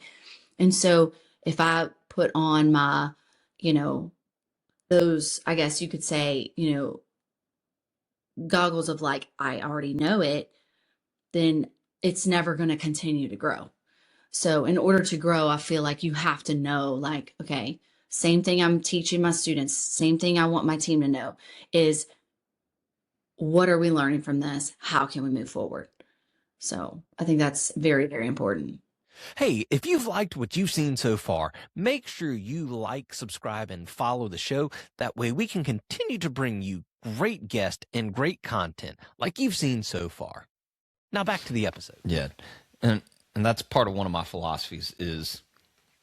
And so if I put on my, you know, those, I guess you could say, goggles of like, I already know it, then it's never going to continue to grow. So in order to grow, I feel like you have to know, like, okay, same thing I'm teaching my students, same thing I want my team to know is what are we learning from this? How can we move forward? So I think that's very, very important. Hey, if you've liked what you've seen so far, make sure you like, subscribe, and follow the show. That way we can continue to bring you great guests and great content like you've seen so far. Now back to the episode. Yeah. And that's part of one of my philosophies is,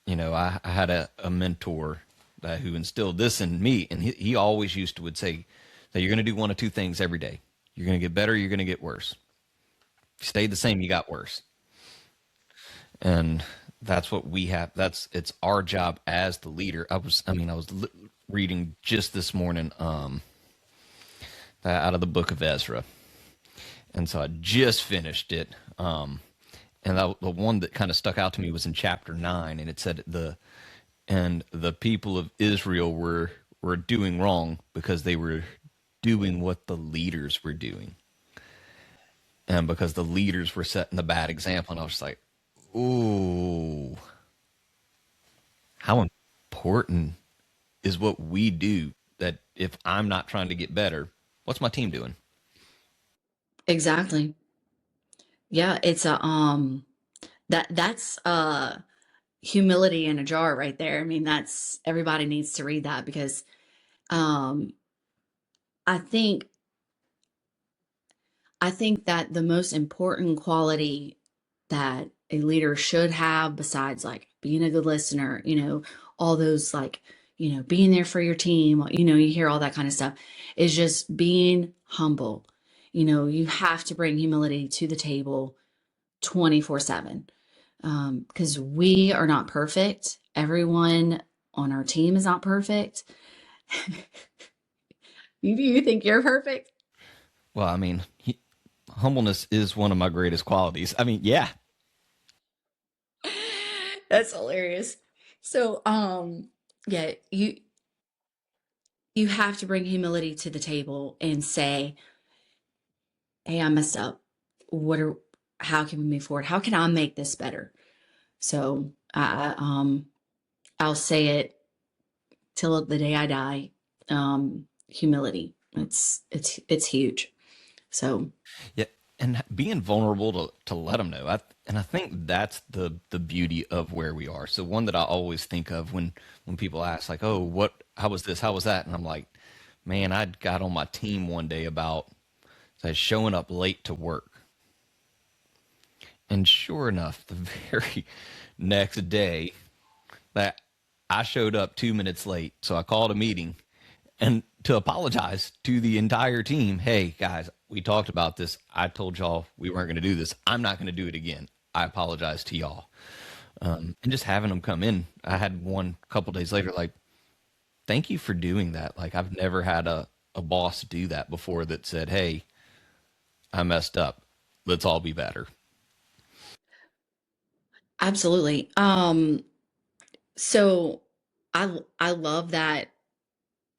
I had a mentor who instilled this in me. And he always used to would say that you're going to do one of two things every day. You're going to get better. You're going to get worse. If you stayed the same, you got worse. And that's what we have. It's our job as the leader. I was reading just this morning, out of the book of Ezra. And so I just finished it. And the one that kind of stuck out to me was in chapter 9, and it said the people of Israel were doing wrong because they were doing what the leaders were doing. And because the leaders were setting the bad example, and I was just like, ooh, how important is what we do, that if I'm not trying to get better, what's my team doing? Exactly. Yeah, it's that's humility in a jar right there. I mean, that's everybody needs to read that because um I think that the most important quality that a leader should have, besides like being a good listener, all those like, being there for your team, you hear all that kind of stuff, is just being humble. You have to bring humility to the table 24/7, because we are not perfect. Everyone on our team is not perfect. You think you're perfect? Well, I mean, humbleness is one of my greatest qualities. I mean, yeah. That's hilarious. So, yeah, you have to bring humility to the table and say, "Hey, I messed up. How can we move forward? How can I make this better?" So, I'll say it till the day I die. Humility. It's huge. So, Yeah, and being vulnerable to let them know. I think that's the beauty of where we are. So one that I always think of when people ask like, "Oh, how was this? How was that?" And I'm like, "Man, I got on my team one day about showing up late to work." And sure enough, the very next day that I showed up 2 minutes late. So I called a meeting and to apologize to the entire team. "Hey guys, we talked about this. I told y'all we weren't going to do this. I'm not going to do it again. I apologize to y'all." And just having them come in, I had one a couple days later, like, "Thank you for doing that." Like, I've never had a boss do that before that said, "Hey, I messed up. Let's all be better." absolutely. So I love that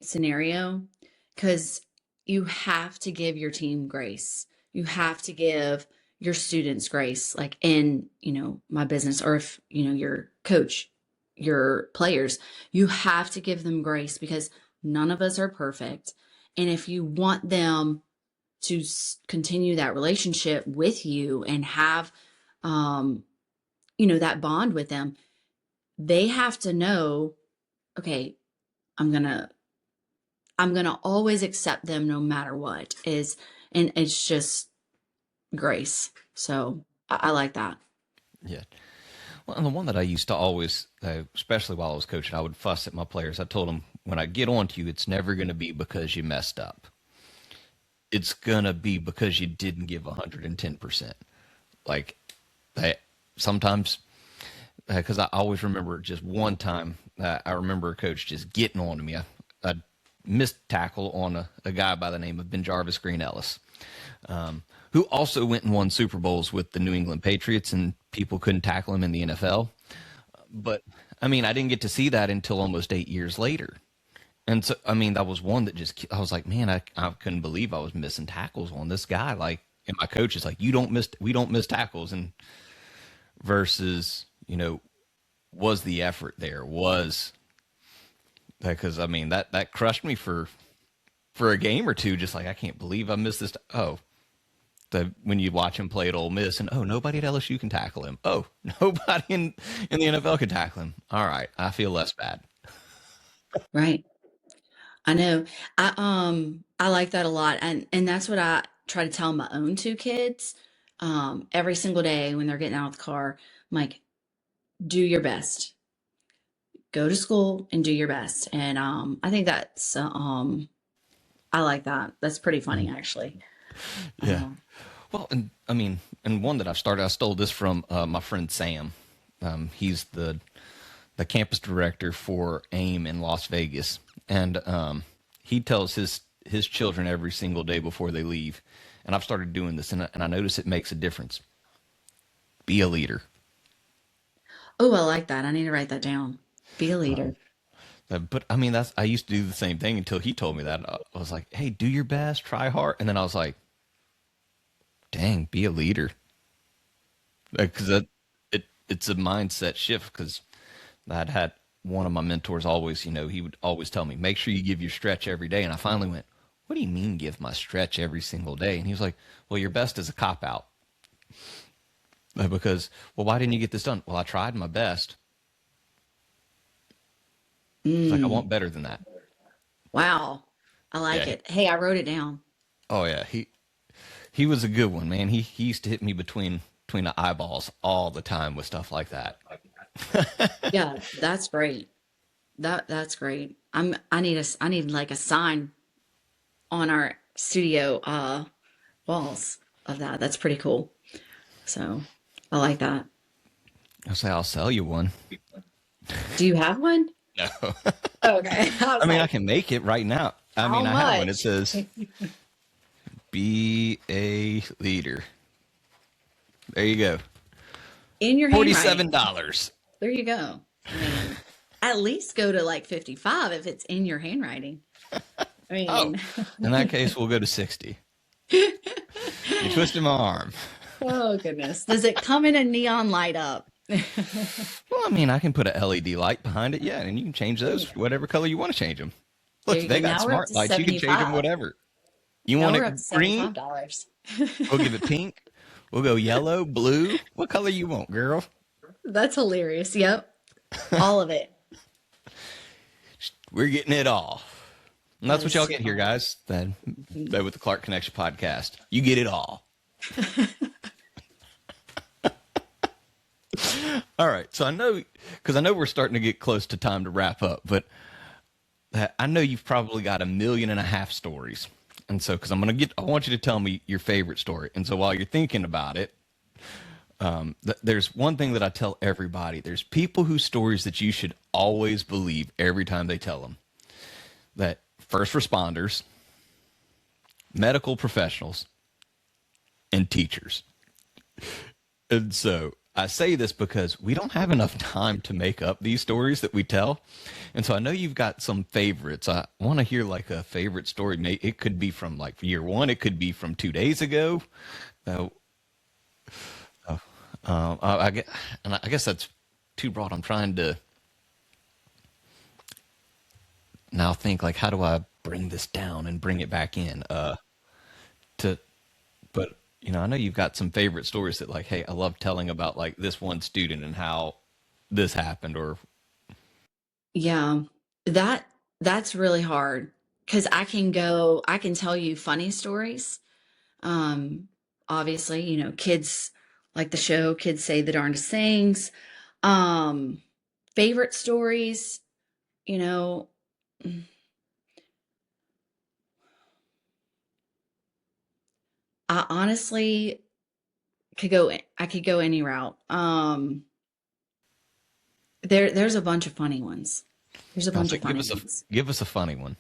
scenario, because you have to give your team grace. You have to give your students grace, like in, my business, or if, your coach, your players, you have to give them grace, because none of us are perfect. And if you want them to continue that relationship with you and have, that bond with them, they have to know, okay, I'm going to always accept them no matter what and it's just grace. So I like that. Yeah. Well, and the one that I used to always, especially while I was coaching, I would fuss at my players. I told them, when I get on to you, it's never going to be because you messed up. It's going to be because you didn't give 110%. Like, sometimes, because I always remember just one time, I remember a coach just getting on to me. I missed tackle on a guy by the name of Ben Jarvis Green Ellis, who also went and won Super Bowls with the New England Patriots, and people couldn't tackle him in the NFL. But, I mean, I didn't get to see that until almost 8 years later. And so, I mean, that was one that I was like, man, I couldn't believe I was missing tackles on this guy. Like, and my coach is like, we don't miss tackles. And versus, was the effort there? Was, because, I mean, that crushed me for a game or two. Just like, I can't believe I missed this. When you watch him play at Ole Miss, and nobody at LSU can tackle him. Nobody in the NFL can tackle him. All right, I feel less bad. Right. I know. I like that a lot. And that's what I try to tell my own two kids. Every single day when they're getting out of the car, I'm like, do your best. Go to school and do your best. And I think that's I like that. That's pretty funny, actually. Yeah. Well, and I mean, and one that I stole this from my friend Sam. He's the campus director for AIM in Las Vegas, and he tells his children every single day before they leave. And I've started doing this, and I notice it makes a difference. Be a leader. Oh, I like that. I need to write that down. Be a leader. But I mean, I used to do the same thing until he told me that. I was like, hey, do your best, try hard. And then I was like, dang, be a leader. Because it's a mindset shift. Because I'd had one of my mentors always, he would always tell me, make sure you give your stretch every day. And I finally went, what do you mean give my stretch every single day? And he was like, well, your best is a cop-out. Because, well, why didn't you get this done? Well, I tried my best. It's like, I want better than that. Wow. I like it. Hey, I wrote it down. Oh, yeah. He was a good one, man. He used to hit me between the eyeballs all the time with stuff like that. Yeah, that's great. That's great. I need like a sign on our studio walls of that. That's pretty cool. So I like that. I'll say I'll sell you one. Do you have one? No. Okay. I I was mean, I like, can make it right now. I how mean, I have one. It much? says, be a leader. There you go. In your handwriting. $47. There you go. I mean, at least go to like 55 if it's in your handwriting. I Oh, mean, in that case, we'll go to 60. You twisted my arm. oh goodness. Does it come in a neon light up? Well, I mean, I can put a LED light behind it, yeah, and you can change those whatever color you want to change them. There Look, you they go. got Now we're up smart to lights. You can change them 75. whatever. You Now want we're it up to green? $75. We'll give it pink. We'll go yellow, blue. What color you want, girl? That's hilarious. Yep. All of it. We're getting it all. And that's That what is y'all too get here, funny. guys. That with the Clark Connection podcast. You get it all. All right. So I know, because I know we're starting to get close to time to wrap up, but I know you've probably got 1.5 million stories. And so, because I want you to tell me your favorite story. And so while you're thinking about it, there's one thing that I tell everybody. There's people whose stories that you should always believe every time they tell them. That first responders, medical professionals, and teachers. And so I say this because we don't have enough time to make up these stories that we tell. And so I know you've got some favorites. I want to hear like a favorite story. It could be from like year one. It could be from 2 days ago. I guess that's too broad. I'm trying to now think like, how do I bring this down and bring it back in? But I know you've got some favorite stories that like, hey, I love telling about like this one student and how this happened, or Yeah. That's really hard because I can tell you funny stories. Um, Obviously, kids like the show, kids say the darndest things. Um, Favorite stories, you know, I honestly I could go any route. There's a bunch of funny ones. There's a I'll bunch say, of funny ones. give us a funny one.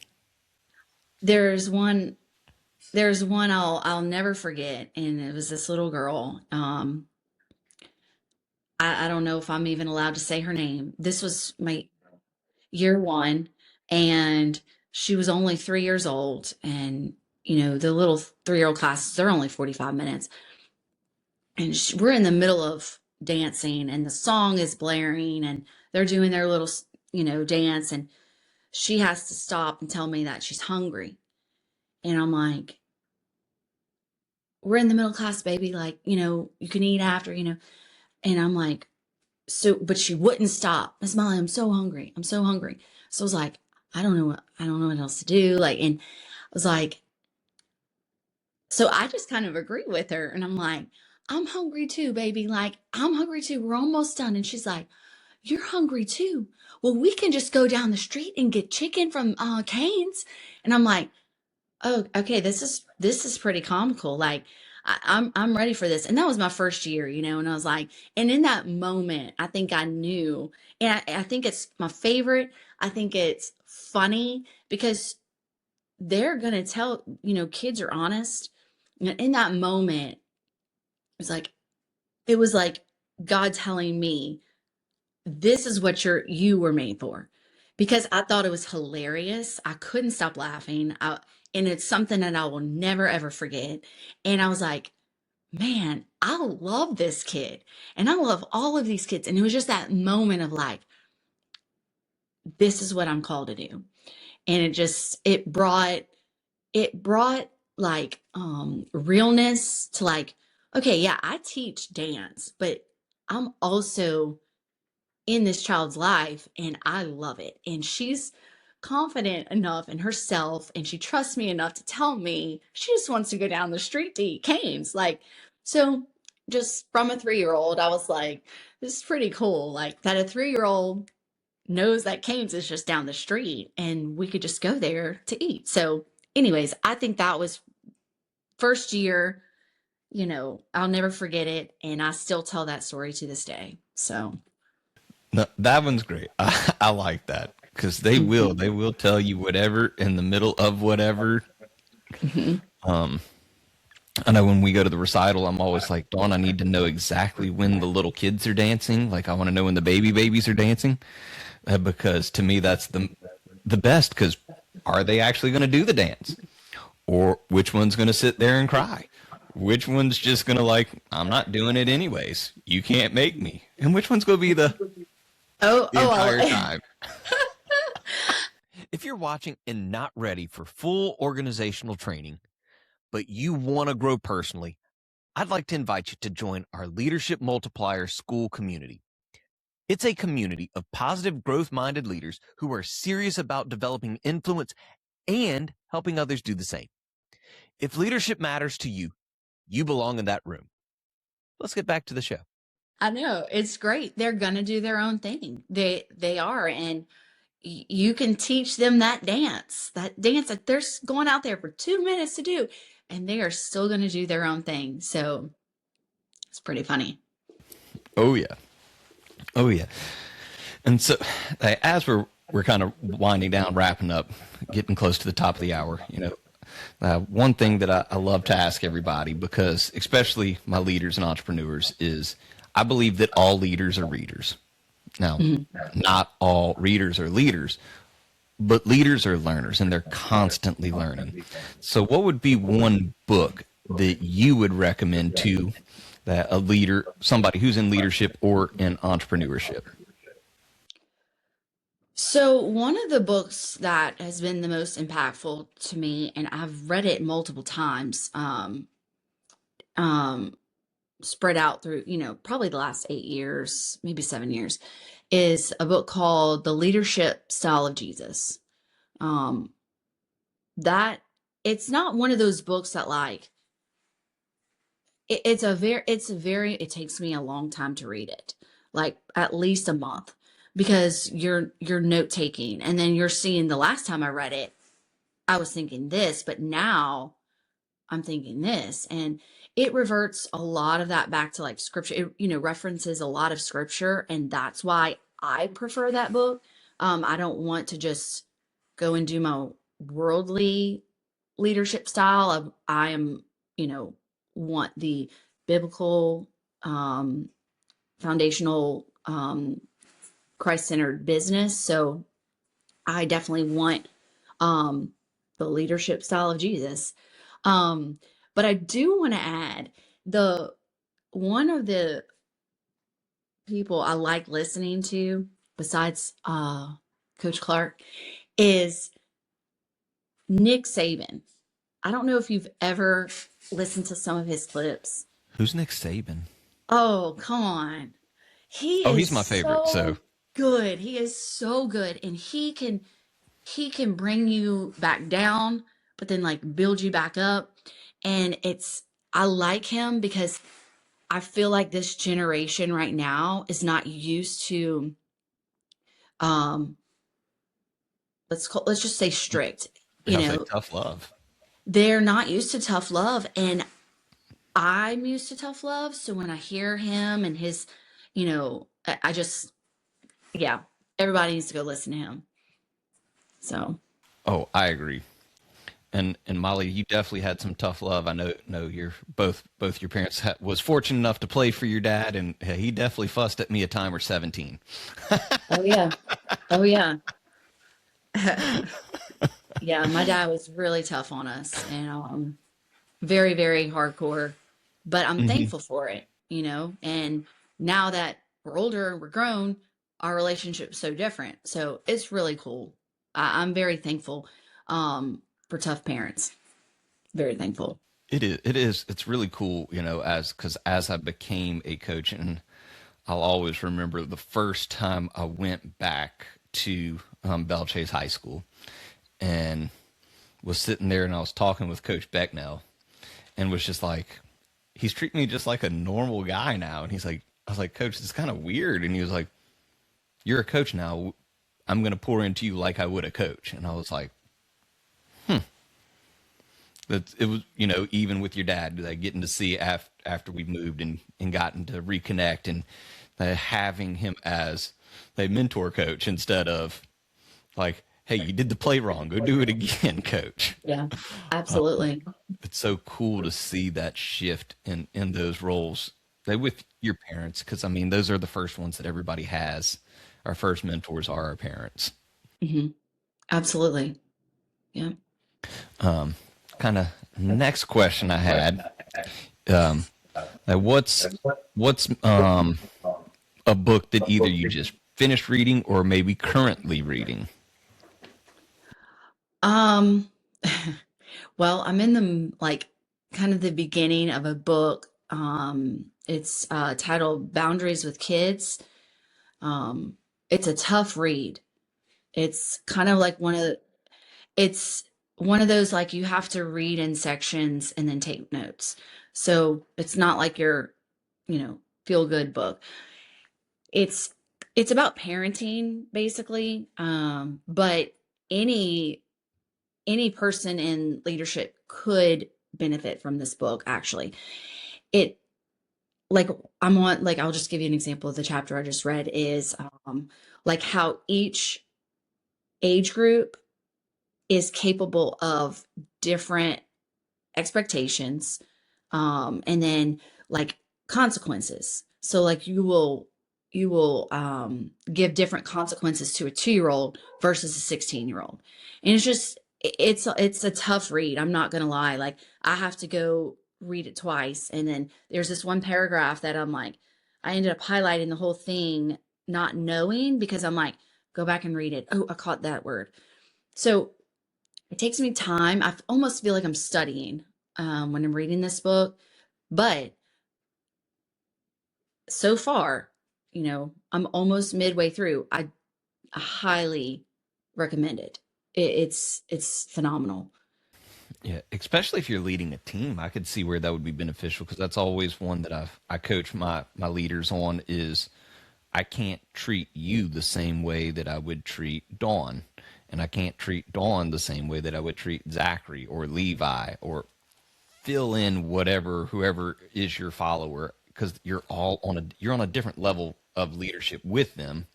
There's one there's one I'll never forget, and it was this little girl. I don't know if I'm even allowed to say her name. This was my year one, and she was only 3 years old. And the little 3-year-old classes, they're only 45 minutes. And we're in the middle of dancing, and the song is blaring, and they're doing their little dance, and she has to stop and tell me that she's hungry. And I'm like, we're in the middle class, baby, like, you can eat after. And I'm like, so, but she wouldn't stop. Miss Molly, I'm so hungry, I'm so hungry. So I was like, I don't know what else to do, like. And I was like, so I just kind of agree with her, and I'm like, I'm hungry too, baby, like, I'm hungry too, we're almost done. And she's like, you're hungry too, well, we can just go down the street and get chicken from Cane's. And I'm like, oh, okay, this is pretty comical. Like, I'm ready for this. And that was my first year, and I was like, and in that moment, I think I knew, and I think it's my favorite. I think it's funny because they're gonna tell, kids are honest. And in that moment, it was like God telling me, this is what you were made for. Because I thought it was hilarious. I couldn't stop laughing. And it's something that I will never ever forget. And I was like, man, I love this kid. And I love all of these kids. And it was just that moment of like, this is what I'm called to do. And it brought like realness to like, okay, yeah, I teach dance, but I'm also in this child's life, and I love it. And she's confident enough in herself, and she trusts me enough to tell me she just wants to go down the street to eat Cane's. Like, so just from a 3-year-old, I was like, It's pretty cool. Like that a 3-year-old knows that Cane's is just down the street and we could just go there to eat. So anyways, I think that was first year, I'll never forget it. And I still tell that story to this day. So No, that one's great. I like that because they will tell you whatever in the middle of whatever. I know when we go to the recital, I'm always like, Dawn, I need to know exactly when the little kids are dancing. Like I want to know when the babies are dancing, because to me that's the best. Because are they actually going to do the dance, or which one's going to sit there and cry? Which one's just going to like, I'm not doing it anyways. You can't make me. And which one's going to be the entire time? If you're watching and not ready for full organizational training, but you want to grow personally, I'd like to invite you to join our Leadership Multiplier School community. It's a community of positive, growth-minded leaders who are serious about developing influence and helping others do the same. If leadership matters to you, you belong in that room. Let's get back to the show. I know, it's great. They're going to do their own thing. They are. And you can teach them that dance that they're going out there for 2 minutes to do, and they are still going to do their own thing. So it's pretty funny. Oh yeah. And so as we're kind of winding down, wrapping up, getting close to the top of the hour, one thing that I love to ask everybody, because especially my leaders and entrepreneurs, is I believe that all leaders are readers. Now, not all readers are leaders, but leaders are learners, and they're constantly learning. So what would be one book that you would recommend to a leader, somebody who's in leadership or in entrepreneurship? So one of the books that has been the most impactful to me, and I've read it multiple times, spread out through, probably the last 8 years, maybe 7 years, is a book called The Leadership Style of Jesus. That it's not one of those books that like, it takes me a long time to read it, like at least a month, because you're note taking, and then you're seeing the last time I read it, I was thinking this, but now I'm thinking this, and it reverts a lot of that back to like scripture. It, references a lot of scripture, and that's why I prefer that book. I don't want to just go and do my worldly leadership style. I am, want the biblical, foundational, Christ-centered business. So I definitely want the leadership style of Jesus. But I do want to add one of the people I like listening to besides Coach Clark is Nick Saban. I don't know if you've ever listened to some of his clips. Who's Nick Saban? Oh, come on. He's my favorite. So good. He is so good. And he can bring you back down, but then like build you back up. And I like him because I feel like this generation right now is not used to, let's just say strict, tough love. They're not used to tough love, and I'm used to tough love. So when I hear him and his, I just, everybody needs to go listen to him. So. Oh, I agree. And Molly, you definitely had some tough love. I know you're both your parents was fortunate enough to play for your dad, and he definitely fussed at me a time or 17. Oh yeah. Yeah, my dad was really tough on us, and very, very hardcore. But I'm thankful for it, And now that we're older and we're grown, our relationship's so different. So it's really cool. I'm very thankful for tough parents. Very thankful. It is. It's really cool, because as I became a coach, and I'll always remember the first time I went back to Belle Chase High School and was sitting there, and I was talking with Coach Becknell, and was just like, he's treating me just like a normal guy now. And he's like, I was like, Coach, it's kind of weird. And he was like, you're a coach now. I'm going to pour into you like I would a coach. And I was like, it was, even with your dad, like getting to see after we moved and gotten to reconnect, and having him as a mentor coach instead of like, hey, you did the play wrong, go do it again, coach. Yeah, absolutely. It's so cool to see that shift in those roles with your parents, because I mean, those are the first ones that everybody has. Our first mentors are our parents. Mm-hmm. Absolutely. Yeah. Kind of next question I had, what's a book that either you just finished reading or maybe currently reading? Well, I'm in the kind of the beginning of a book. It's titled Boundaries with Kids. It's a tough read. It's kind of like it's one of those, like, you have to read in sections and then take notes. So it's not like your, feel good book. It's about parenting basically. But any person in leadership could benefit from this book. Actually, it like I'll just give you an example of the chapter I just read is like how each age group is capable of different expectations, and then like consequences. So like you will give different consequences to a 2-year-old versus a 16-year-old. And it's a tough read. I'm not going to lie. Like, I have to go read it twice. And then there's this one paragraph that I ended up highlighting the whole thing, not knowing, because I'm like, go back and read it. Oh, I caught that word. So it takes me time. I almost feel like I'm studying when I'm reading this book, but so far, I'm almost midway through. I highly recommend it. It's phenomenal. Yeah, especially if you're leading a team, I could see where that would be beneficial, because that's always one that I coach my leaders on is I can't treat you the same way that I would treat Dawn, and I can't treat Dawn the same way that I would treat Zachary or Levi, or fill in whoever is your follower, because you're on a different level of leadership with them,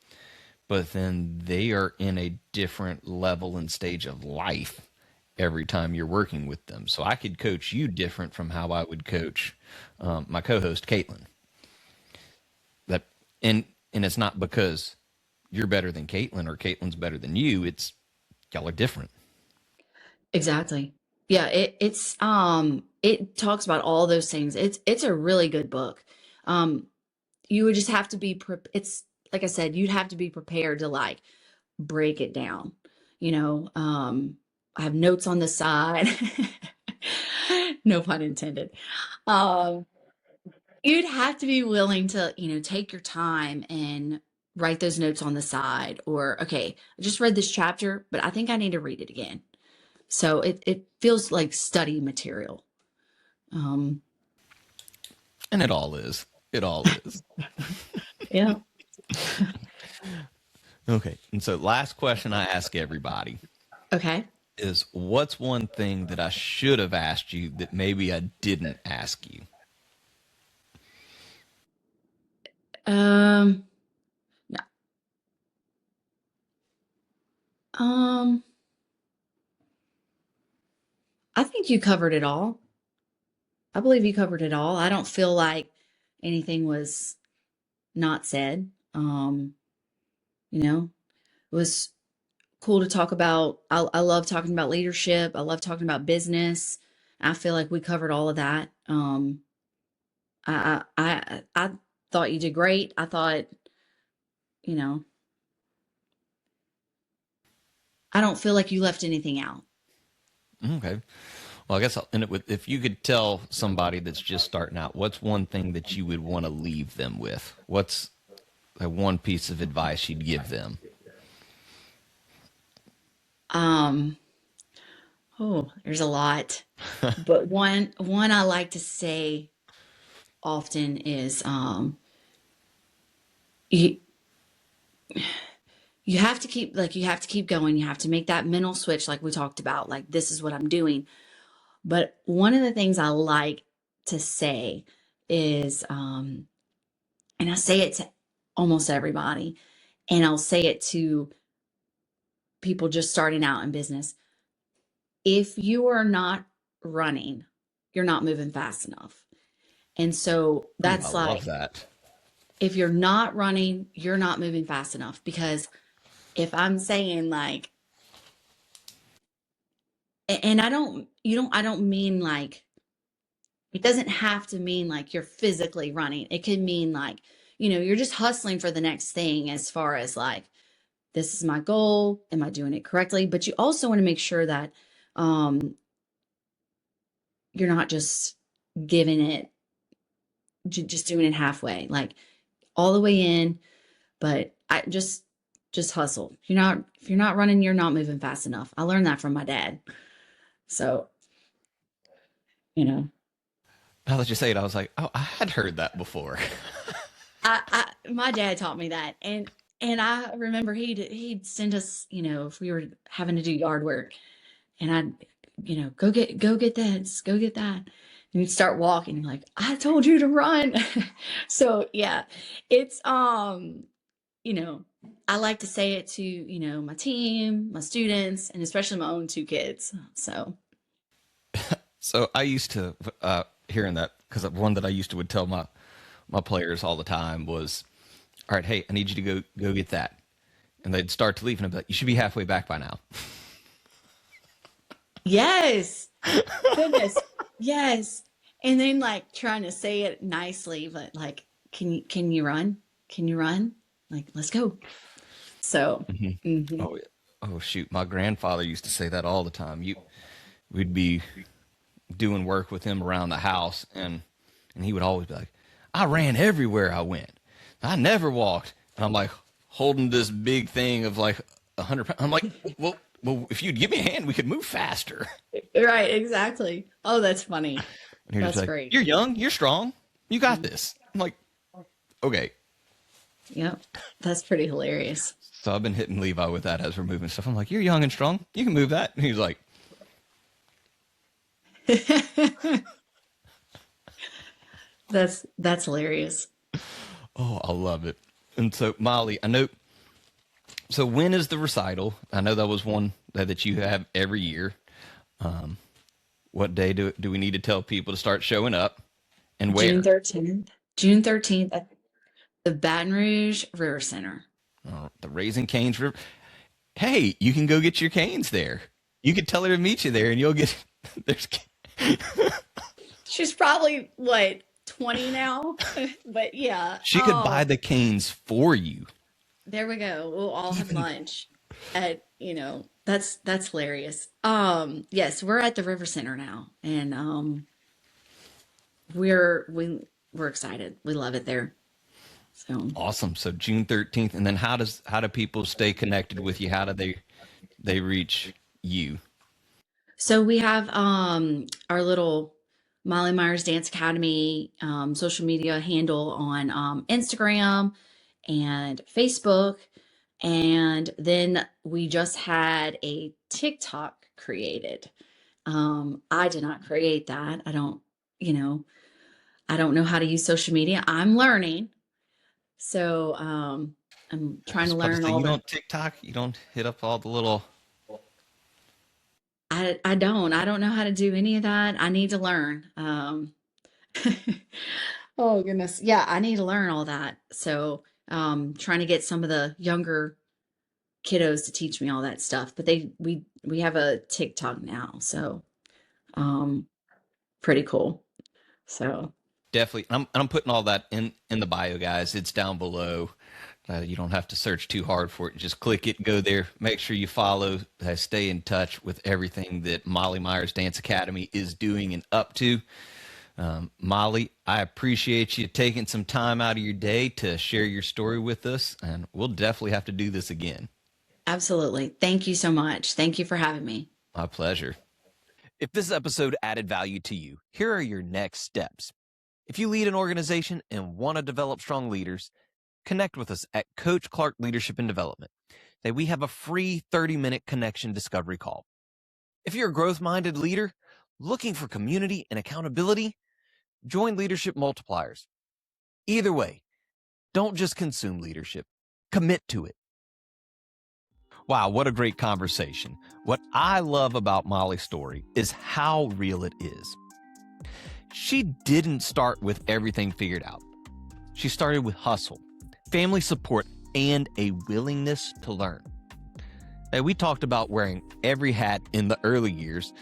but then they are in a different level and stage of life every time you're working with them. So I could coach you different from how I would coach my co-host Caitlin. And it's not because you're better than Caitlin or Caitlin's better than you. It's y'all are different. Exactly. Yeah, it talks about all those things. It's a really good book. You would just have to be it's like I said, you'd have to be prepared to break it down. I have notes on the side. No pun intended. You'd have to be willing to, take your time and write those notes on the side, or, okay, I just read this chapter, but I think I need to read it again. So it feels like study material. And it all is. Yeah. Okay. And so last question I ask everybody. Okay. Is what's one thing that I should have asked you that maybe I didn't ask you? No. I think you covered it all. I believe you covered it all. I don't feel like anything was not said. It was cool to talk about. I love talking about leadership. I love talking about business. I feel like we covered all of that. I thought you did great. I thought, I don't feel like you left anything out. Okay. Well, I guess I'll end it with, if you could tell somebody that's just starting out, what's one thing that you would want to leave them with? What's the one piece of advice you'd give them? There's a lot, but one I like to say often is, you you have to keep going. You have to make that mental switch, like we talked about, like, this is what I'm doing. But one of the things I like to say is, and I say it to almost everybody, and I'll say it to people just starting out in business. If you are not running, you're not moving fast enough. And so that's I love that. if you're not running, you're not moving fast enough. Because if I'm saying, like, and I don't mean like, it doesn't have to mean like you're physically running. It could mean like, you're just hustling for the next thing, as far as like, this is my goal. Am I doing it correctly? But you also want to make sure that you're not just giving it, just doing it halfway, like all the way in. But I just hustle. If you're not running, you're not moving fast enough. I learned that from my dad. So, Now that you say it, I was like, oh, I had heard that before. my dad taught me that. And I remember he'd send us, if we were having to do yard work, and I'd, go get this, go get that. And you'd start walking, like, I told you to run. So yeah, it's, I like to say it to, my team, my students, and especially my own 2 kids. So I used to, hearing that, because one that I used to would tell my players all the time was, all right, hey, I need you to go get that. And they'd start to leave, and I'd be like, you should be halfway back by now. yes, goodness, yes. And then, like, trying to say it nicely, but like, can you run? Can you run? Like, let's go. So, Oh shoot, my grandfather used to say that all the time. We'd be doing work with him around the house, and he would always be like, I ran everywhere I went. I never walked. And I'm like holding this big thing of like 100 pounds. I'm like, well, if you'd give me a hand, we could move faster. Right, exactly. Oh, that's funny. That's like, great. You're young, you're strong, you got this. I'm like, okay. Yep, that's pretty hilarious. So I've been hitting Levi with that as we're moving stuff. I'm like, you're young and strong, you can move that. And he's like, that's hilarious. oh, I love it. And so, Molly, I know. So when is the recital? I know that was one that you have every year. What day do we need to tell people to start showing up, and where? June 13th at the Baton Rouge River Center. The Raising Cane's River. Hey, you can go get your canes there. You can tell her to meet you there, and you'll get there's. She's probably what, 20 now, but yeah, she could buy the canes for you. There we go. We'll all have lunch at, that's hilarious. Yes, we're at the River Center now, and we're excited. We love it there. So awesome. So June 13th, and then how do people stay connected with you? How do they reach you? So we have our little Molly Myers Dance Academy social media handle on Instagram and Facebook. And then we just had a TikTok created. I did not create that. I don't know how to use social media. I'm learning. So I'm trying to learn all. You don't TikTok? You don't hit up all the little. I don't know how to do any of that. I need to learn. Oh goodness. Yeah, I need to learn all that. So trying to get some of the younger kiddos to teach me all that stuff. But we have a TikTok now. So pretty cool. So definitely. I'm putting all that in the bio, guys. It's down below. You don't have to search too hard for it. Just click it, go there. Make sure you follow, stay in touch with everything that Molly Myers Dance Academy is doing and up to. Molly, I appreciate you taking some time out of your day to share your story with us, and we'll definitely have to do this again. Absolutely. Thank you so much. Thank you for having me. My pleasure. If this episode added value to you, here are your next steps. If you lead an organization and want to develop strong leaders, connect with us at Coach Clark Leadership and Development. We have a free 30-minute connection discovery call. If you're a growth-minded leader looking for community and accountability, join Leadership Multipliers. Either way, don't just consume leadership, commit to it. Wow, what a great conversation. What I love about Molly's story is how real it is. She didn't start with everything figured out. She started with hustle, family support, and a willingness to learn. We talked about wearing every hat in the early years,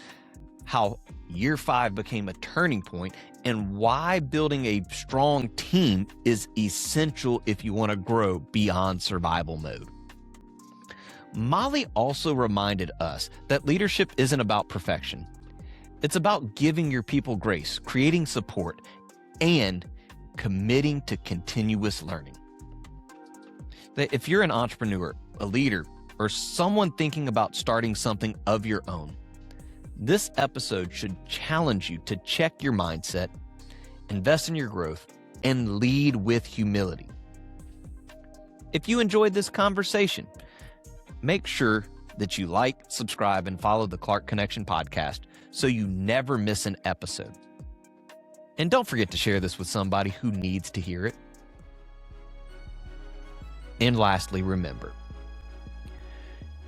how year 5 became a turning point, and why building a strong team is essential if you want to grow beyond survival mode. Molly also reminded us that leadership isn't about perfection. It's about giving your people grace, creating support, and committing to continuous learning. That if you're an entrepreneur, a leader, or someone thinking about starting something of your own, this episode should challenge you to check your mindset, invest in your growth, and lead with humility. If you enjoyed this conversation, make sure that you like, subscribe, and follow the Clark Connection podcast so you never miss an episode. And don't forget to share this with somebody who needs to hear it. And lastly, remember,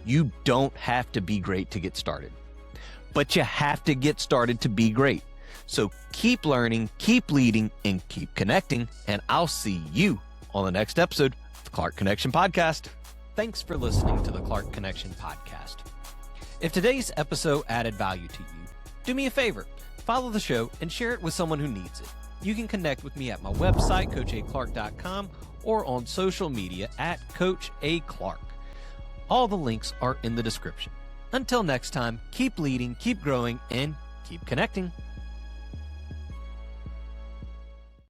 you don't have to be great to get started, but you have to get started to be great. So keep learning, keep leading, and keep connecting. And I'll see you on the next episode of the Clark Connection podcast. Thanks for listening to the Clark Connection podcast. If today's episode added value to you, do me a favor, follow the show and share it with someone who needs it. You can connect with me at my website, coachaclark.com, or on social media at Coach A. Clark. All the links are in the description. Until next time, keep leading, keep growing, and keep connecting.